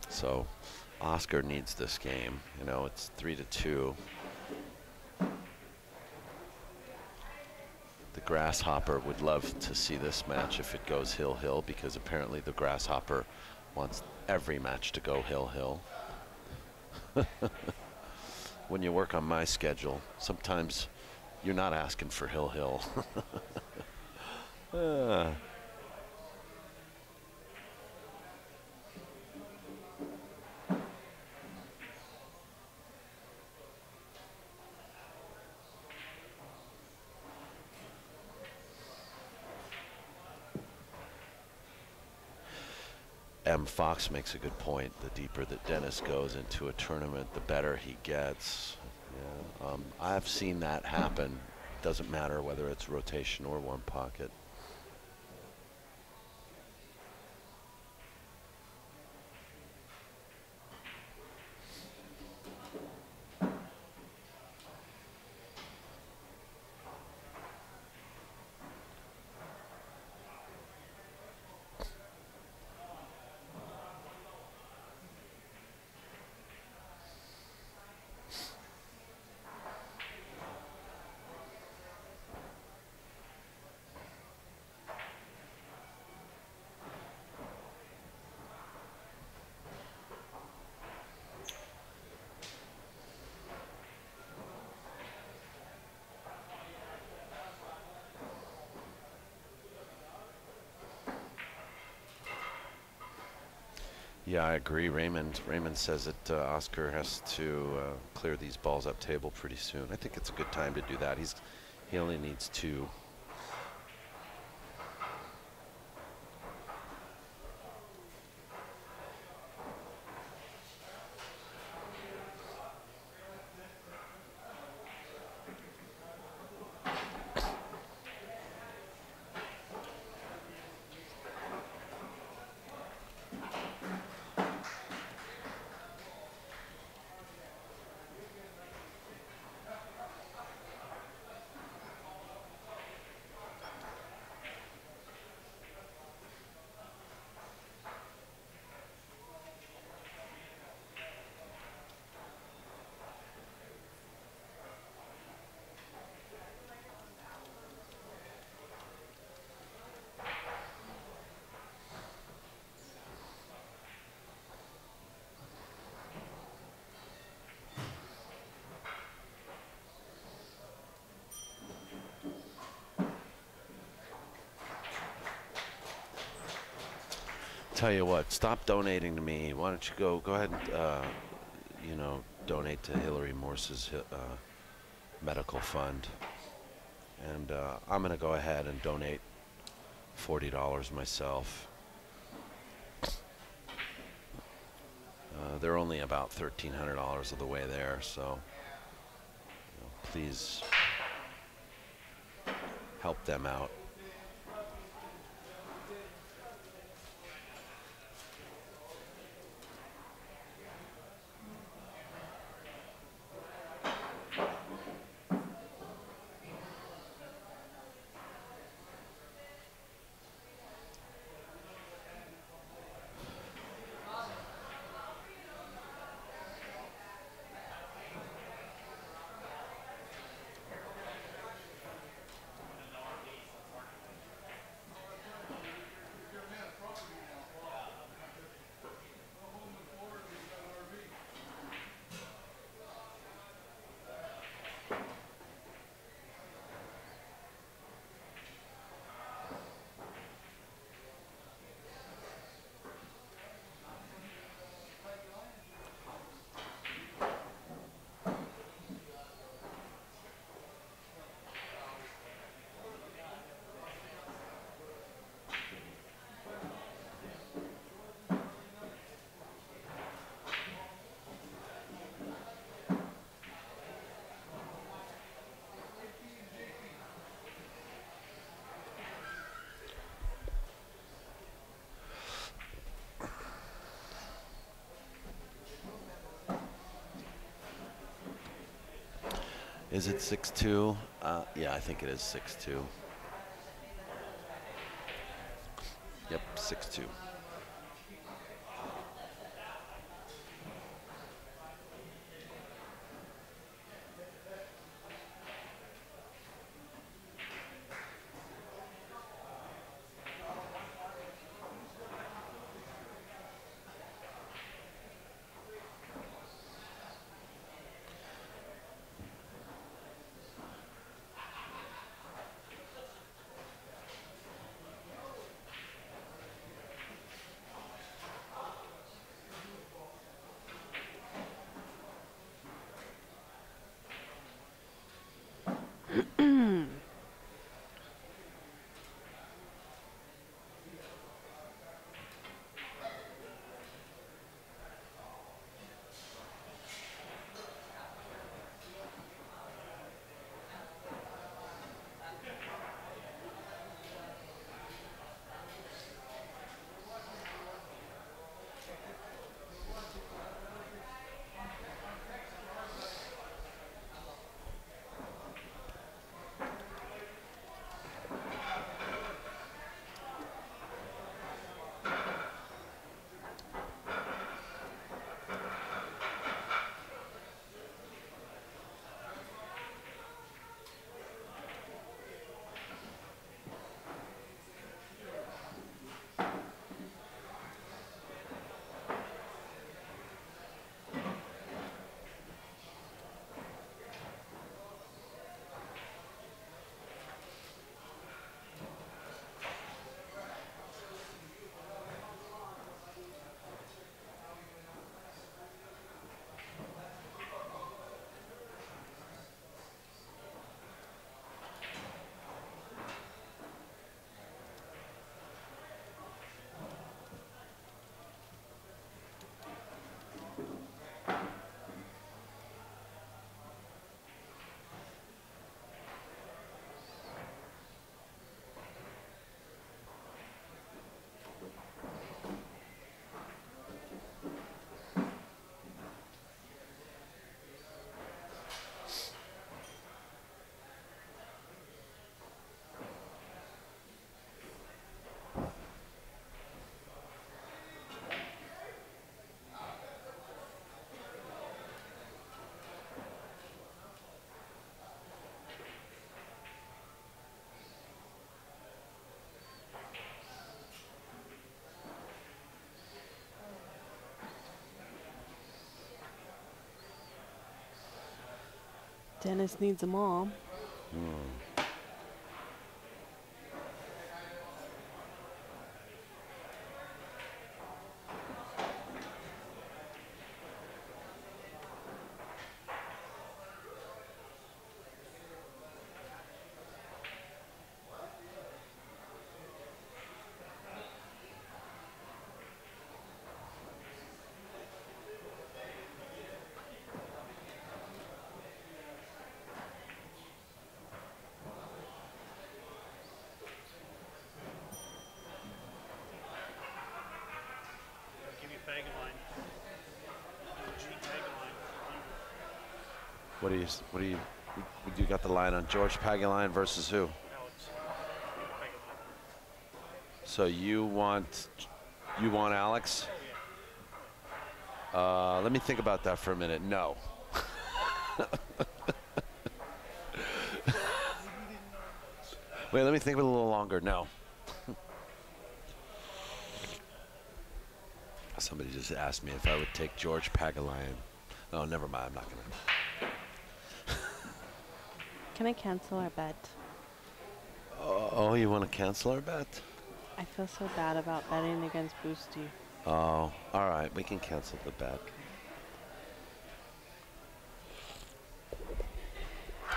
Speaker 2: So Oscar needs this game. You know, it's 3-2. The Grasshopper would love to see this match if it goes hill-hill, because apparently the Grasshopper wants every match to go hill-hill. When you work on my schedule, sometimes you're not asking for hill-hill. M. Fox makes a good point. The deeper that Dennis goes into a tournament, the better he gets. Yeah. I've seen that happen. Doesn't matter whether it's rotation or one pocket. Yeah, I agree. Raymond says that Oscar has to clear these balls up table pretty soon. I think it's a good time to do that. He only needs 2. Tell you what, stop donating to me. Why don't you go ahead and, you know, donate to Hilary Morse's medical fund. And I'm going to go ahead and donate $40 myself. They're only about $1,300 of the way there, so you know, please help them out. Is it 6-2? Yeah, I think it is 6-2. Yep, 6-2.
Speaker 1: Dennis needs them all.
Speaker 2: What do you got the line on George Pagaline versus who? So you want Alex? Let me think about that for a minute. No. Wait, let me think a little longer. No. Somebody just asked me if I would take George Pagaline. Oh, never mind. I'm not going to.
Speaker 1: Can I cancel our bet?
Speaker 2: Oh, you want to cancel our bet?
Speaker 1: I feel so bad about betting against Boosty.
Speaker 2: Oh, all right. We can cancel the bet.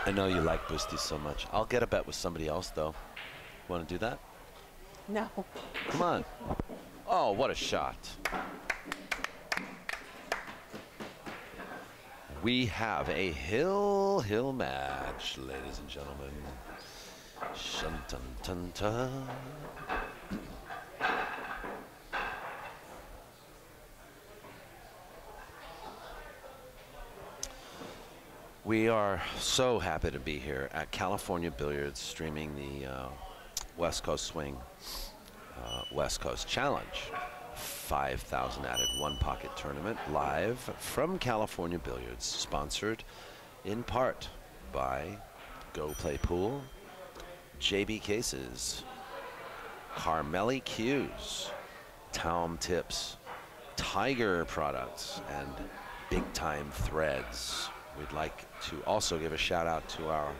Speaker 2: I know you like Boosty so much. I'll get a bet with somebody else, though. Want to do that?
Speaker 1: No.
Speaker 2: Come on. Oh, what a shot. We have a hill match, ladies and gentlemen. Shun tun tun tun. We are so happy to be here at California Billiards, streaming the West Coast Swing West Coast Challenge 5,000 added one pocket tournament live from California Billiards, sponsored in part by Go Play Pool, JB Cases, Carmelli Cues, Taum Tips, Tiger Products, and Big Time Threads. We'd like to also give a shout out to our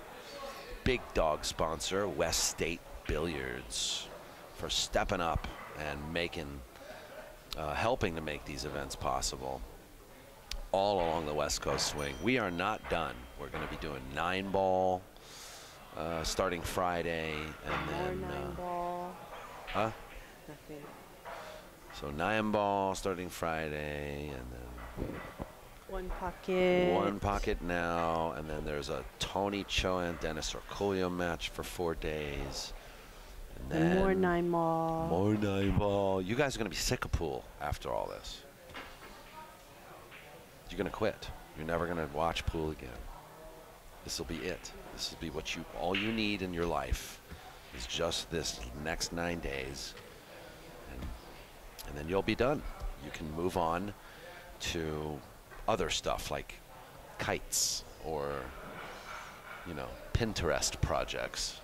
Speaker 2: big dog sponsor, West State Billiards, for stepping up and helping to make these events possible all along the West Coast Swing. We are not done. We're going to be doing 9-ball starting Friday, and then
Speaker 1: More 9-ball.
Speaker 2: huh?
Speaker 1: Nothing.
Speaker 2: So 9-ball starting Friday, and then
Speaker 1: One pocket.
Speaker 2: one pocket now, and then there's a Tony Cho and Dennis Orcollo match for 4 days. And then
Speaker 1: more 9-ball.
Speaker 2: More 9-ball. You guys are going to be sick of pool after all this. You're going to quit. You're never going to watch pool again. This will be it. This will be what all you need in your life is just this next 9 days. And then you'll be done. You can move on to other stuff like kites or, you know, Pinterest projects.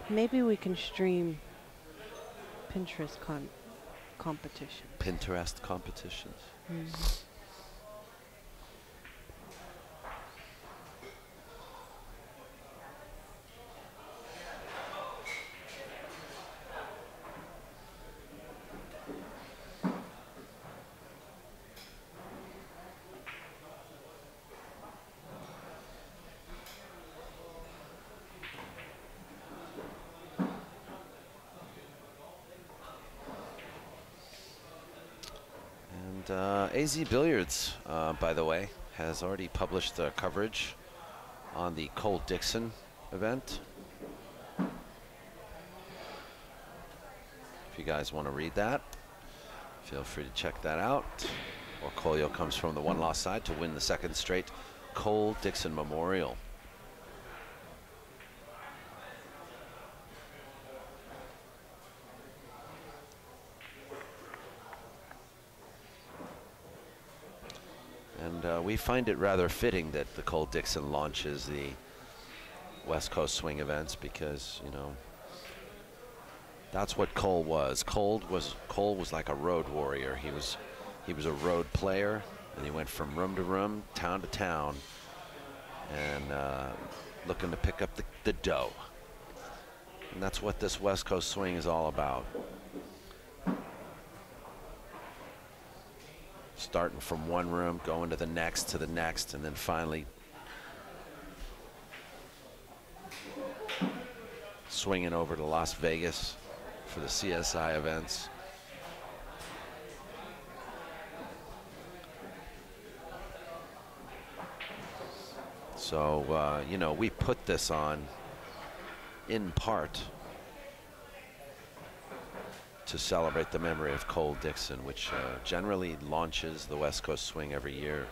Speaker 1: Maybe we can stream Pinterest competition.
Speaker 2: Pinterest competitions. AZ Billiards, by the way, has already published the coverage on the Cole Dixon event. If you guys want to read that, feel free to check that out. Orcollo comes from the one-loss side to win the second straight Cole Dixon Memorial. And we find it rather fitting that the Cole Dixon launches the West Coast Swing events because, you know, that's what Cole was. Cole was like a road warrior. He was a road player, and he went from room to room, town to town, and looking to pick up the dough. And that's what this West Coast Swing is all about. Starting from one room, going to the next, and then finally swinging over to Las Vegas for the CSI events. So, you know, we put this on in part to celebrate the memory of Cole Dixon, which generally launches the West Coast Swing every year.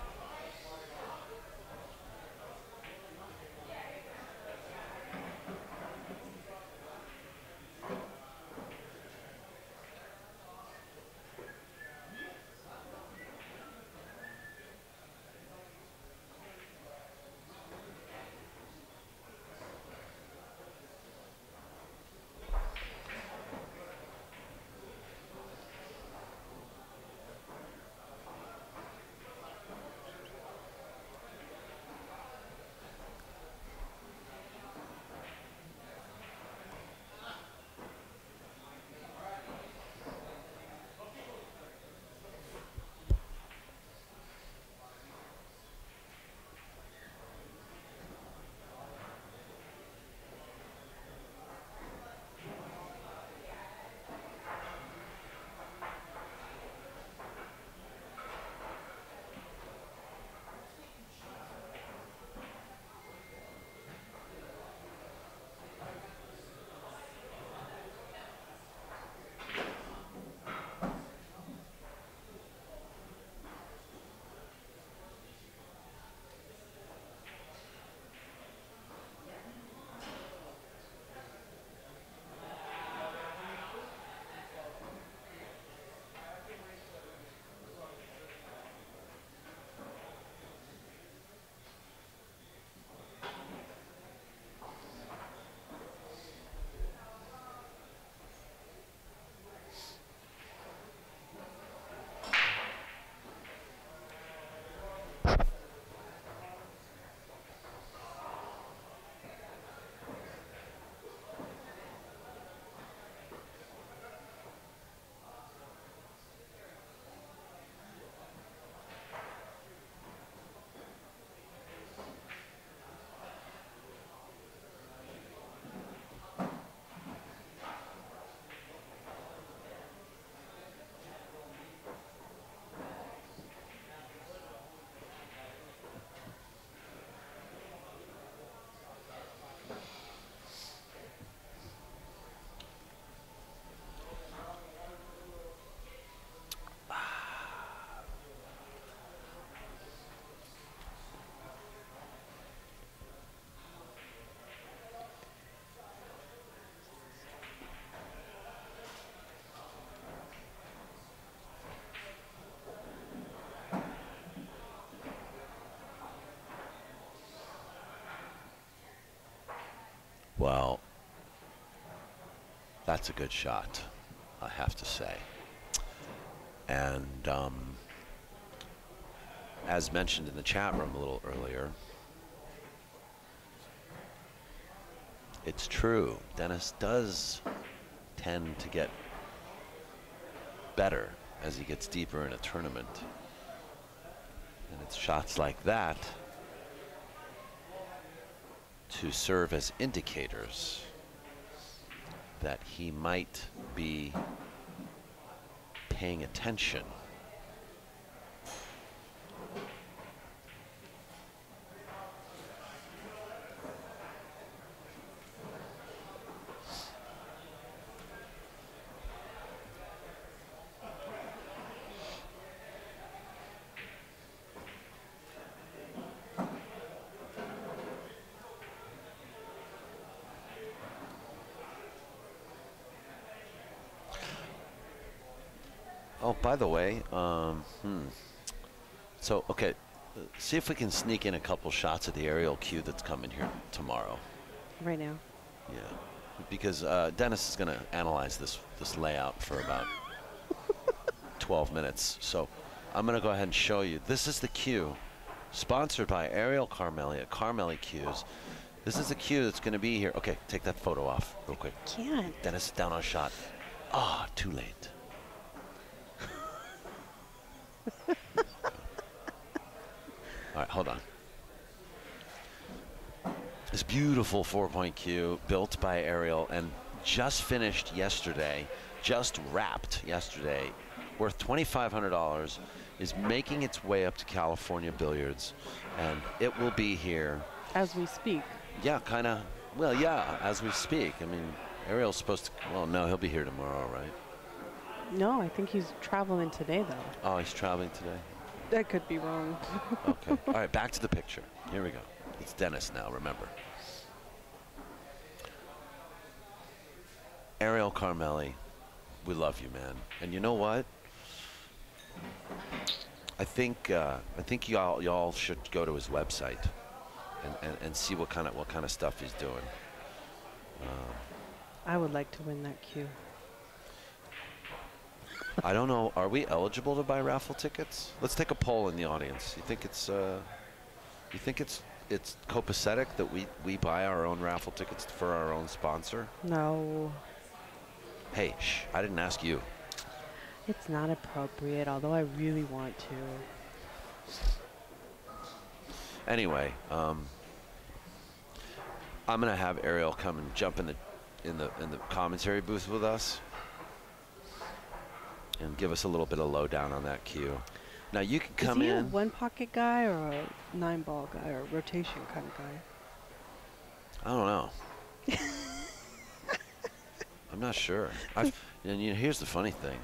Speaker 2: Well, that's a good shot, I have to say. And as mentioned in the chat room a little earlier, it's true. Dennis does tend to get better as he gets deeper in a tournament. And it's shots like that to serve as indicators that he might be paying attention. Oh, by the way, so, okay, see if we can sneak in a couple shots of the aerial cue that's coming here tomorrow.
Speaker 1: Right now.
Speaker 2: Yeah, because Dennis is going to analyze this layout for about 12 minutes. So I'm going to go ahead and show you. This is the cue, sponsored by Ariel Carmelli at Carmelli Cues. This is the cue that's going to be here. Okay, take that photo off real quick.
Speaker 1: Can't.
Speaker 2: Dennis is down on a shot. Ah, too late. All right, hold on. This beautiful 4-point cue built by Ariel and just finished yesterday, just wrapped yesterday, worth $2,500, is making its way up to California Billiards, and it will be here.
Speaker 1: As we speak.
Speaker 2: Yeah, kind of. Well, yeah, as we speak. I mean, Ariel's supposed to, well, no, he'll be here tomorrow, right?
Speaker 1: No, I think he's traveling today, though.
Speaker 2: Oh, he's traveling today?
Speaker 1: That could be wrong.
Speaker 2: Okay. All right, back to the picture. Here we go. It's Dennis now, remember. Ariel Carmelli, we love you, man. And you know what? I think y'all should go to his website and see what kind of stuff he's doing.
Speaker 1: I would like to win that cue.
Speaker 2: I don't know. Are we eligible to buy raffle tickets? Let's take a poll in the audience. You think it's copacetic that we buy our own raffle tickets for our own sponsor?
Speaker 1: No.
Speaker 2: Hey, shh! I didn't ask you.
Speaker 1: It's not appropriate, although I really want to.
Speaker 2: Anyway, I'm gonna have Ariel come and jump in the commentary booth with us and give us a little bit of lowdown on that cue. Now you can come in.
Speaker 1: Is he a one-pocket guy or a 9-ball guy or a rotation kind of guy?
Speaker 2: I don't know. I'm not sure. And you know, here's the funny thing.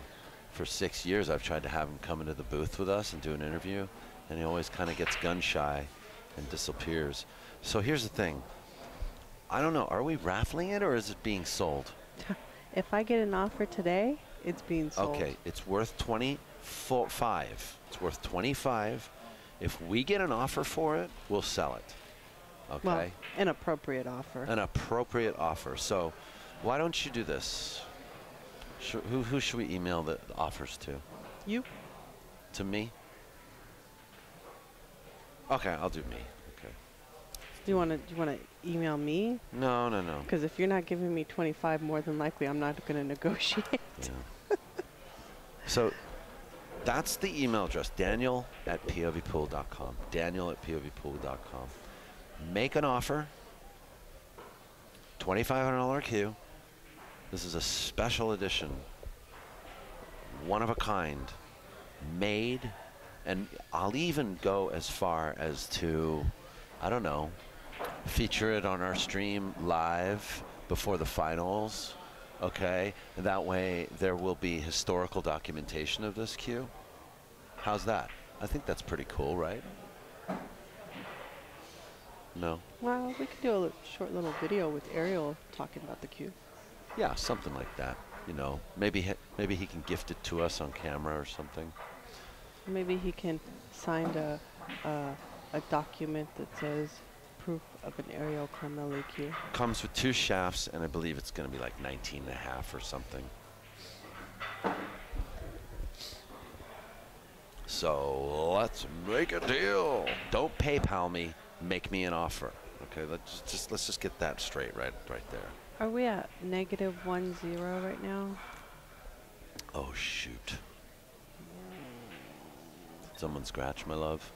Speaker 2: For 6 years, I've tried to have him come into the booth with us and do an interview, and he always kind of gets gun shy and disappears. So here's the thing. I don't know. Are we raffling it or is it being sold?
Speaker 1: If I get an offer today, it's being sold.
Speaker 2: Okay, it's worth 25. It's worth 25. If we get an offer for it, we'll sell it. Okay.
Speaker 1: Well, an appropriate offer.
Speaker 2: An appropriate offer. So, why don't you do this? Who should we email the offers to?
Speaker 1: You.
Speaker 2: To me? Okay, I'll do me. Okay.
Speaker 1: Do you want to email me?
Speaker 2: No.
Speaker 1: Because if you're not giving me 25, more than likely I'm not going to negotiate.
Speaker 2: Yeah. So that's the email address, Daniel@POVPOOL.com. Daniel@POVPOOL.com. Make an offer. $2,500 cue. This is a special edition, one of a kind, made, and I'll even go as far as to, I don't know, feature it on our stream live before the finals, okay? And that way there will be historical documentation of this cue. How's that? I think that's pretty cool, right? No?
Speaker 1: Well, we could do a short little video with Ariel talking about the cue.
Speaker 2: Yeah, something like that. You know, maybe he can gift it to us on camera or something.
Speaker 1: Maybe he can sign a document that says proof of an aerial Carmeli cue.
Speaker 2: Comes with 2 shafts, and I believe it's going to be like 19.5 or something. So let's make a deal. Don't PayPal me. Make me an offer. Okay, let's just get that straight right there.
Speaker 1: Are we at -10 right now?
Speaker 2: Oh shoot! Did someone scratch, my love?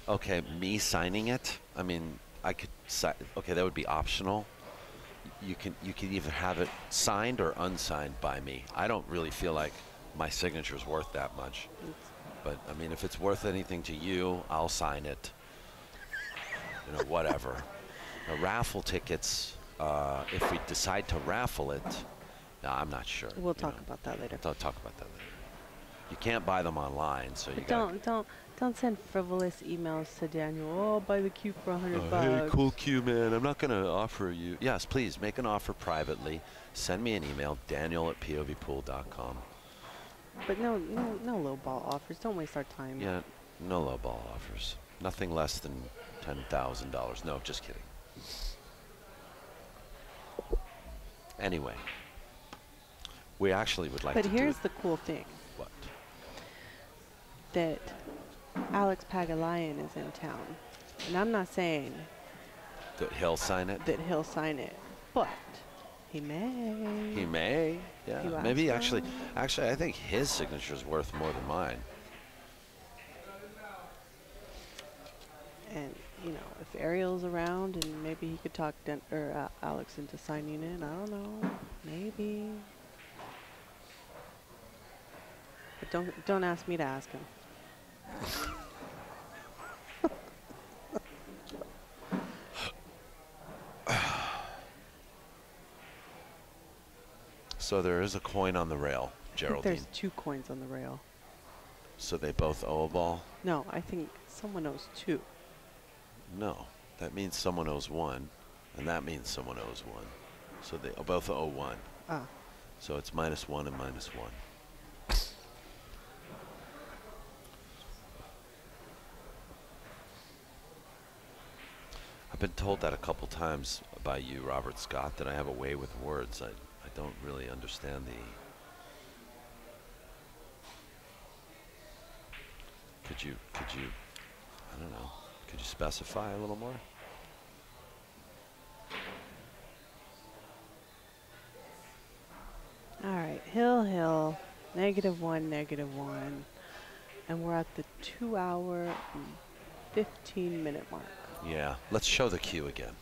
Speaker 2: Okay, me signing it. I mean, I could. Okay, that would be optional. You can either have it signed or unsigned by me. I don't really feel like my signature's worth that much. But I mean, if it's worth anything to you, I'll sign it. You know, whatever. The raffle tickets, if we decide to raffle it, I'm not sure.
Speaker 1: We'll talk about that later.
Speaker 2: Don't talk about that later. You can't buy them online, so you
Speaker 1: don't send frivolous emails to Daniel. Oh, I'll buy the cue for $100.
Speaker 2: Hey, cool cue, man. I'm not gonna offer you. Yes, please make an offer privately. Send me an email, daniel@povpool.com.
Speaker 1: But no low ball offers. Don't waste our time.
Speaker 2: Yeah, no low ball offers. Nothing less than $10,000. No, just kidding. Anyway, we actually would like to do it.
Speaker 1: But here's the cool thing.
Speaker 2: What?
Speaker 1: That Alex Pagalayan is in town. And I'm not saying
Speaker 2: That he'll sign it?
Speaker 1: that he'll sign it, but he may.
Speaker 2: He may. Yeah.
Speaker 1: You
Speaker 2: Maybe
Speaker 1: ask
Speaker 2: actually,
Speaker 1: him.
Speaker 2: I think his signature is worth more than mine.
Speaker 1: And, you know, if Ariel's around and maybe he could talk Alex into signing it, I don't know. Maybe. But don't ask me to ask him.
Speaker 2: So there is a coin on the rail,
Speaker 1: I think
Speaker 2: Geraldine.
Speaker 1: there's 2 coins on the rail.
Speaker 2: So they both owe a ball?
Speaker 1: No, I think someone owes 2.
Speaker 2: No. That means someone owes 1, and that means someone owes 1. So they both owe 1.
Speaker 1: Ah.
Speaker 2: So it's -1 and -1. I've been told that a couple times by you, Robert Scott, that I have a way with words. I don't really understand the... Could you, I don't know, could you specify a little more?
Speaker 1: All right, Hill, -1, -1. And we're at the 2-hour and 15-minute mark.
Speaker 2: Yeah, let's show the cue again.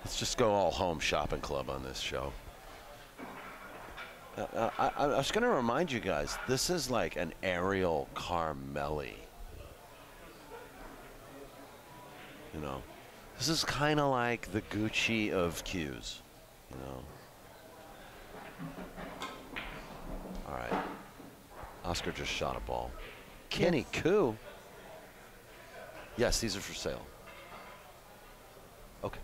Speaker 2: Let's just go all home shopping club on this show. I was going to remind you guys, this is like an aerial Carmeli. You know, this is kind of like the Gucci of cues, you know. All right. Oscar just shot a ball. Kenny Koo. Yes, these are for sale. Okay.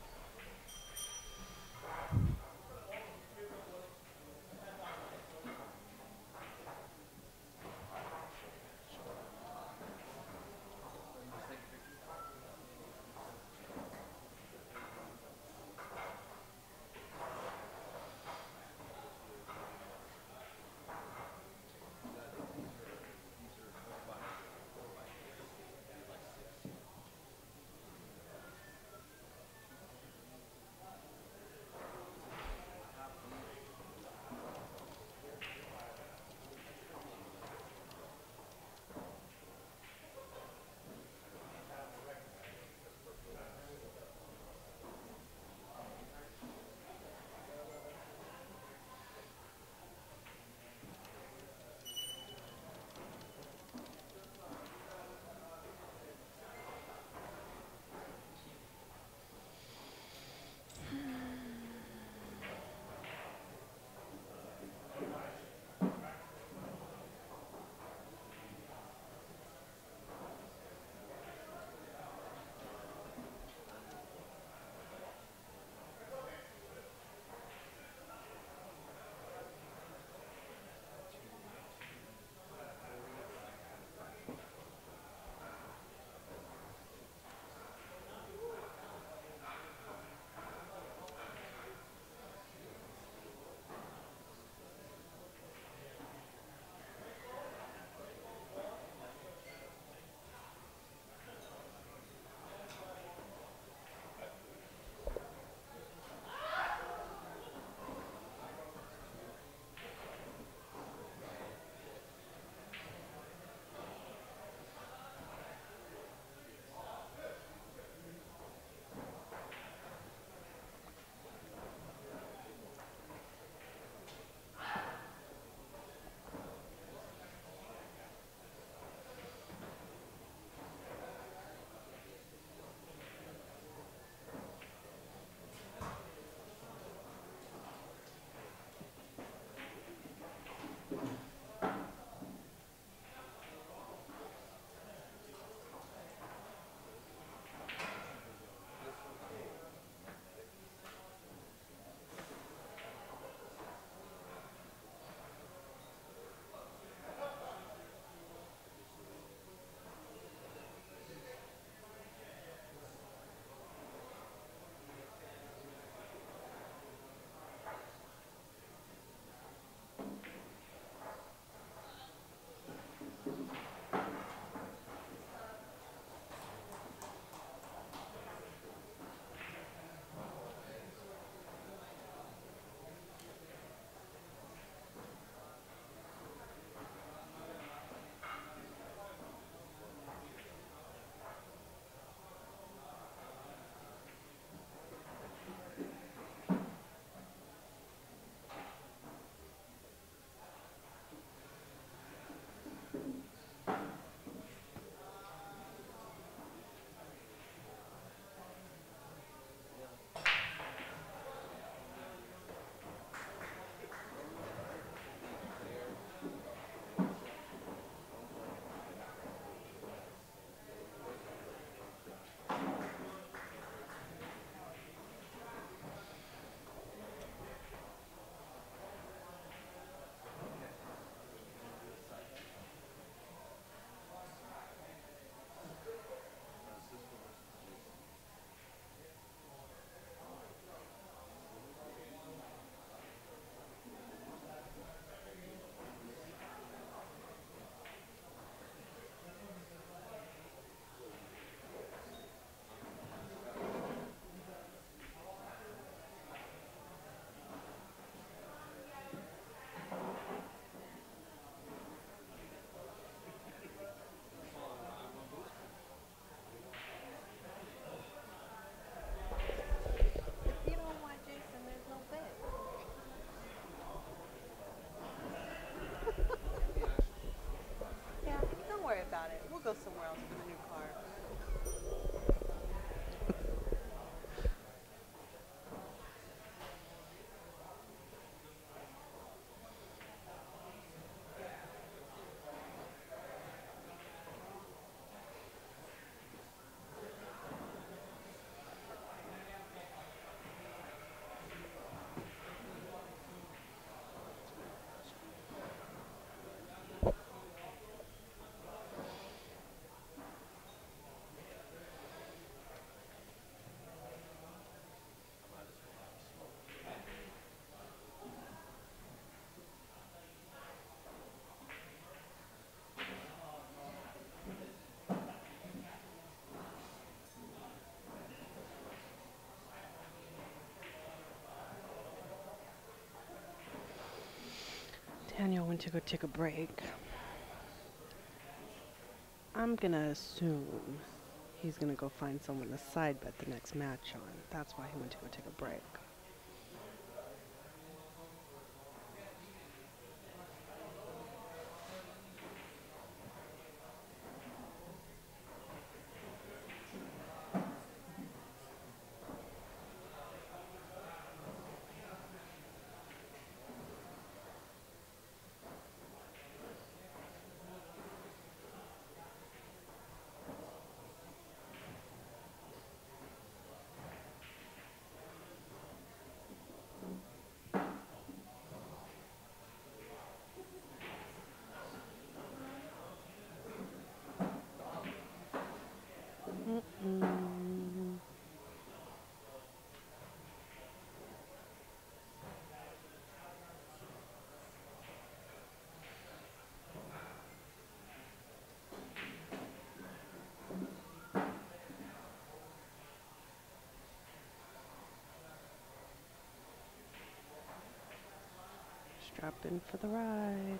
Speaker 1: go somewhere else with a new car. Daniel went to go take a break. I'm gonna assume he's gonna go find someone to side bet the next match on. That's why he went to go take a break. Strap in for the ride.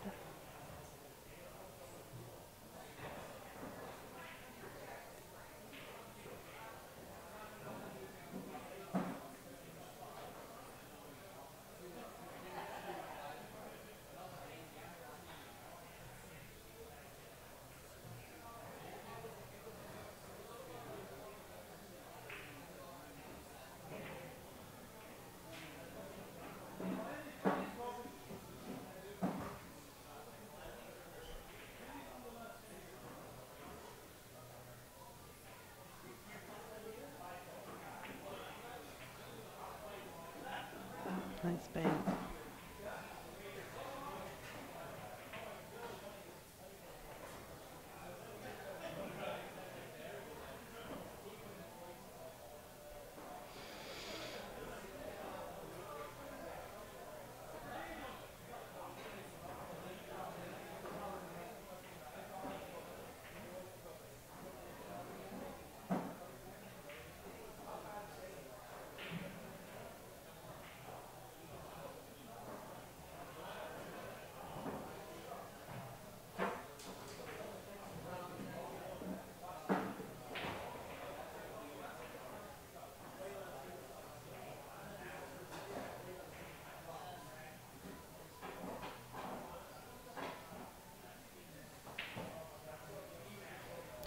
Speaker 1: Nice bank.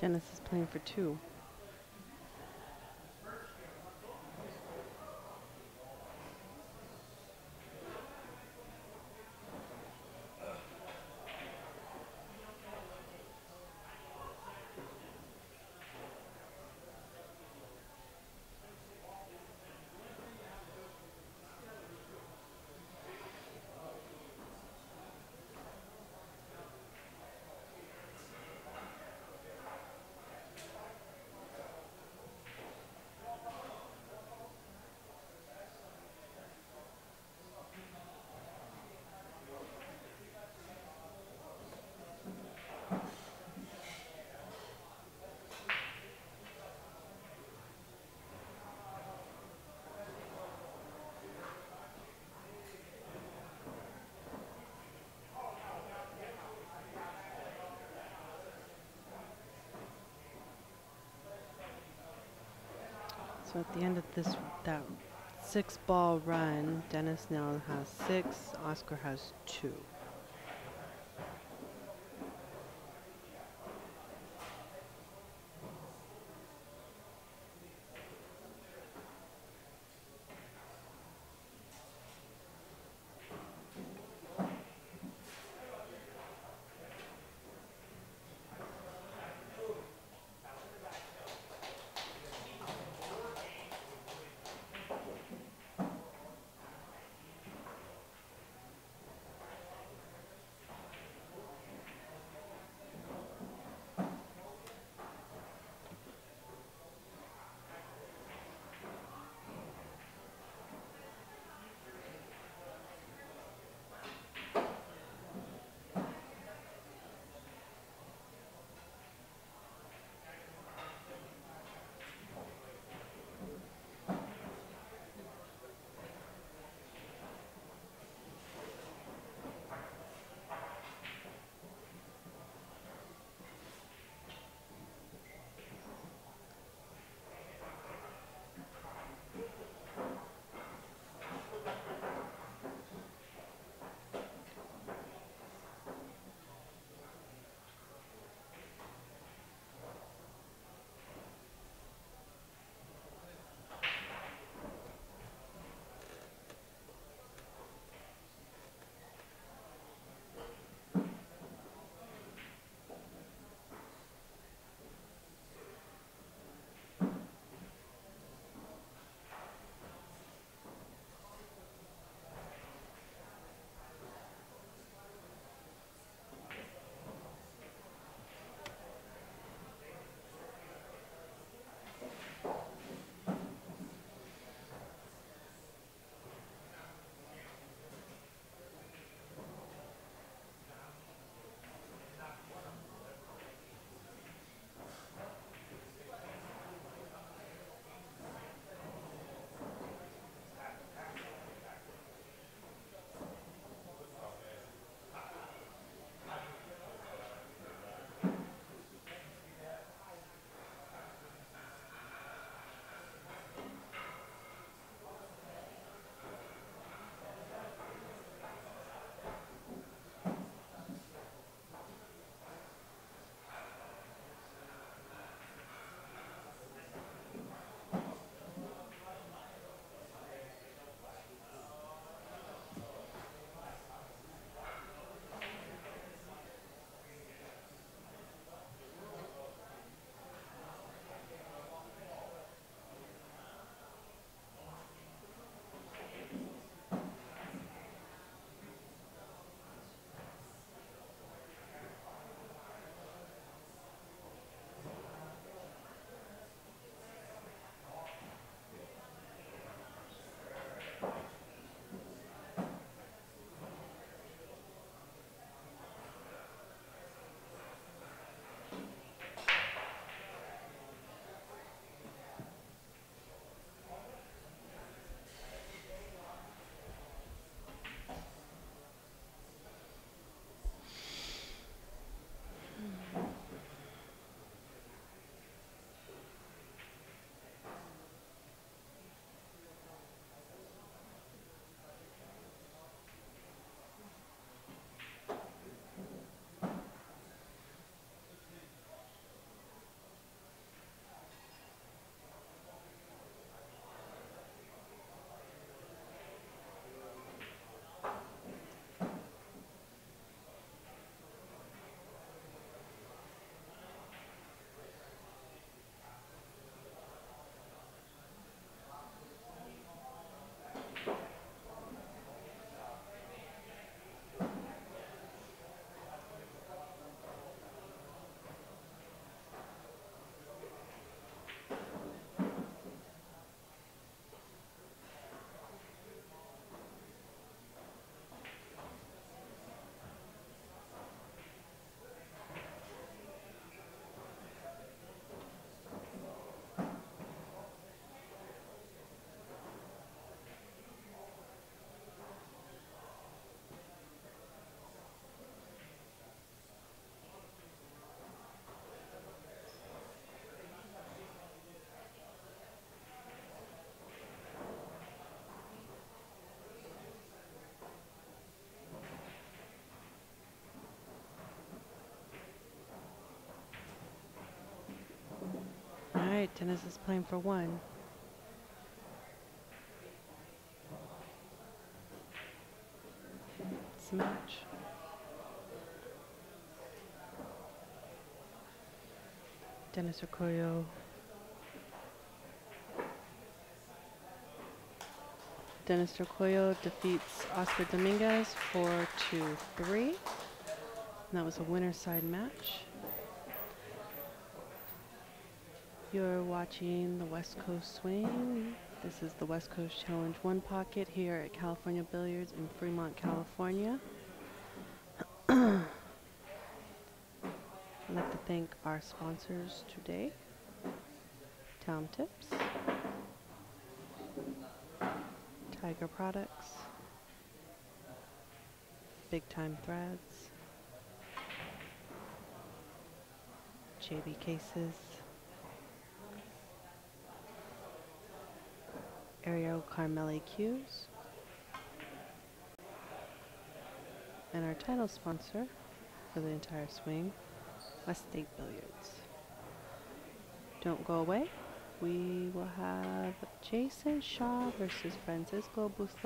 Speaker 1: Dennis is playing for two. So at the end of that 6-ball run, Dennis now has 6, Oscar has 2. right, Dennis is playing for one. It's a match. Dennis Orcollo. Dennis Orcollo defeats Oscar Dominguez 4-2-3. That was a winner side match. You're watching the West Coast Swing. This is the West Coast Challenge 1 pocket here at California Billiards in Fremont, California. I'd like to thank our sponsors today. Town Tips, Tiger Products, Big Time Threads, JB Cases, Ariel Carmeli Cues, and our title sponsor for the entire swing, West State Billiards. Don't go away. We will have Jason Shaw versus Francisco Bustos.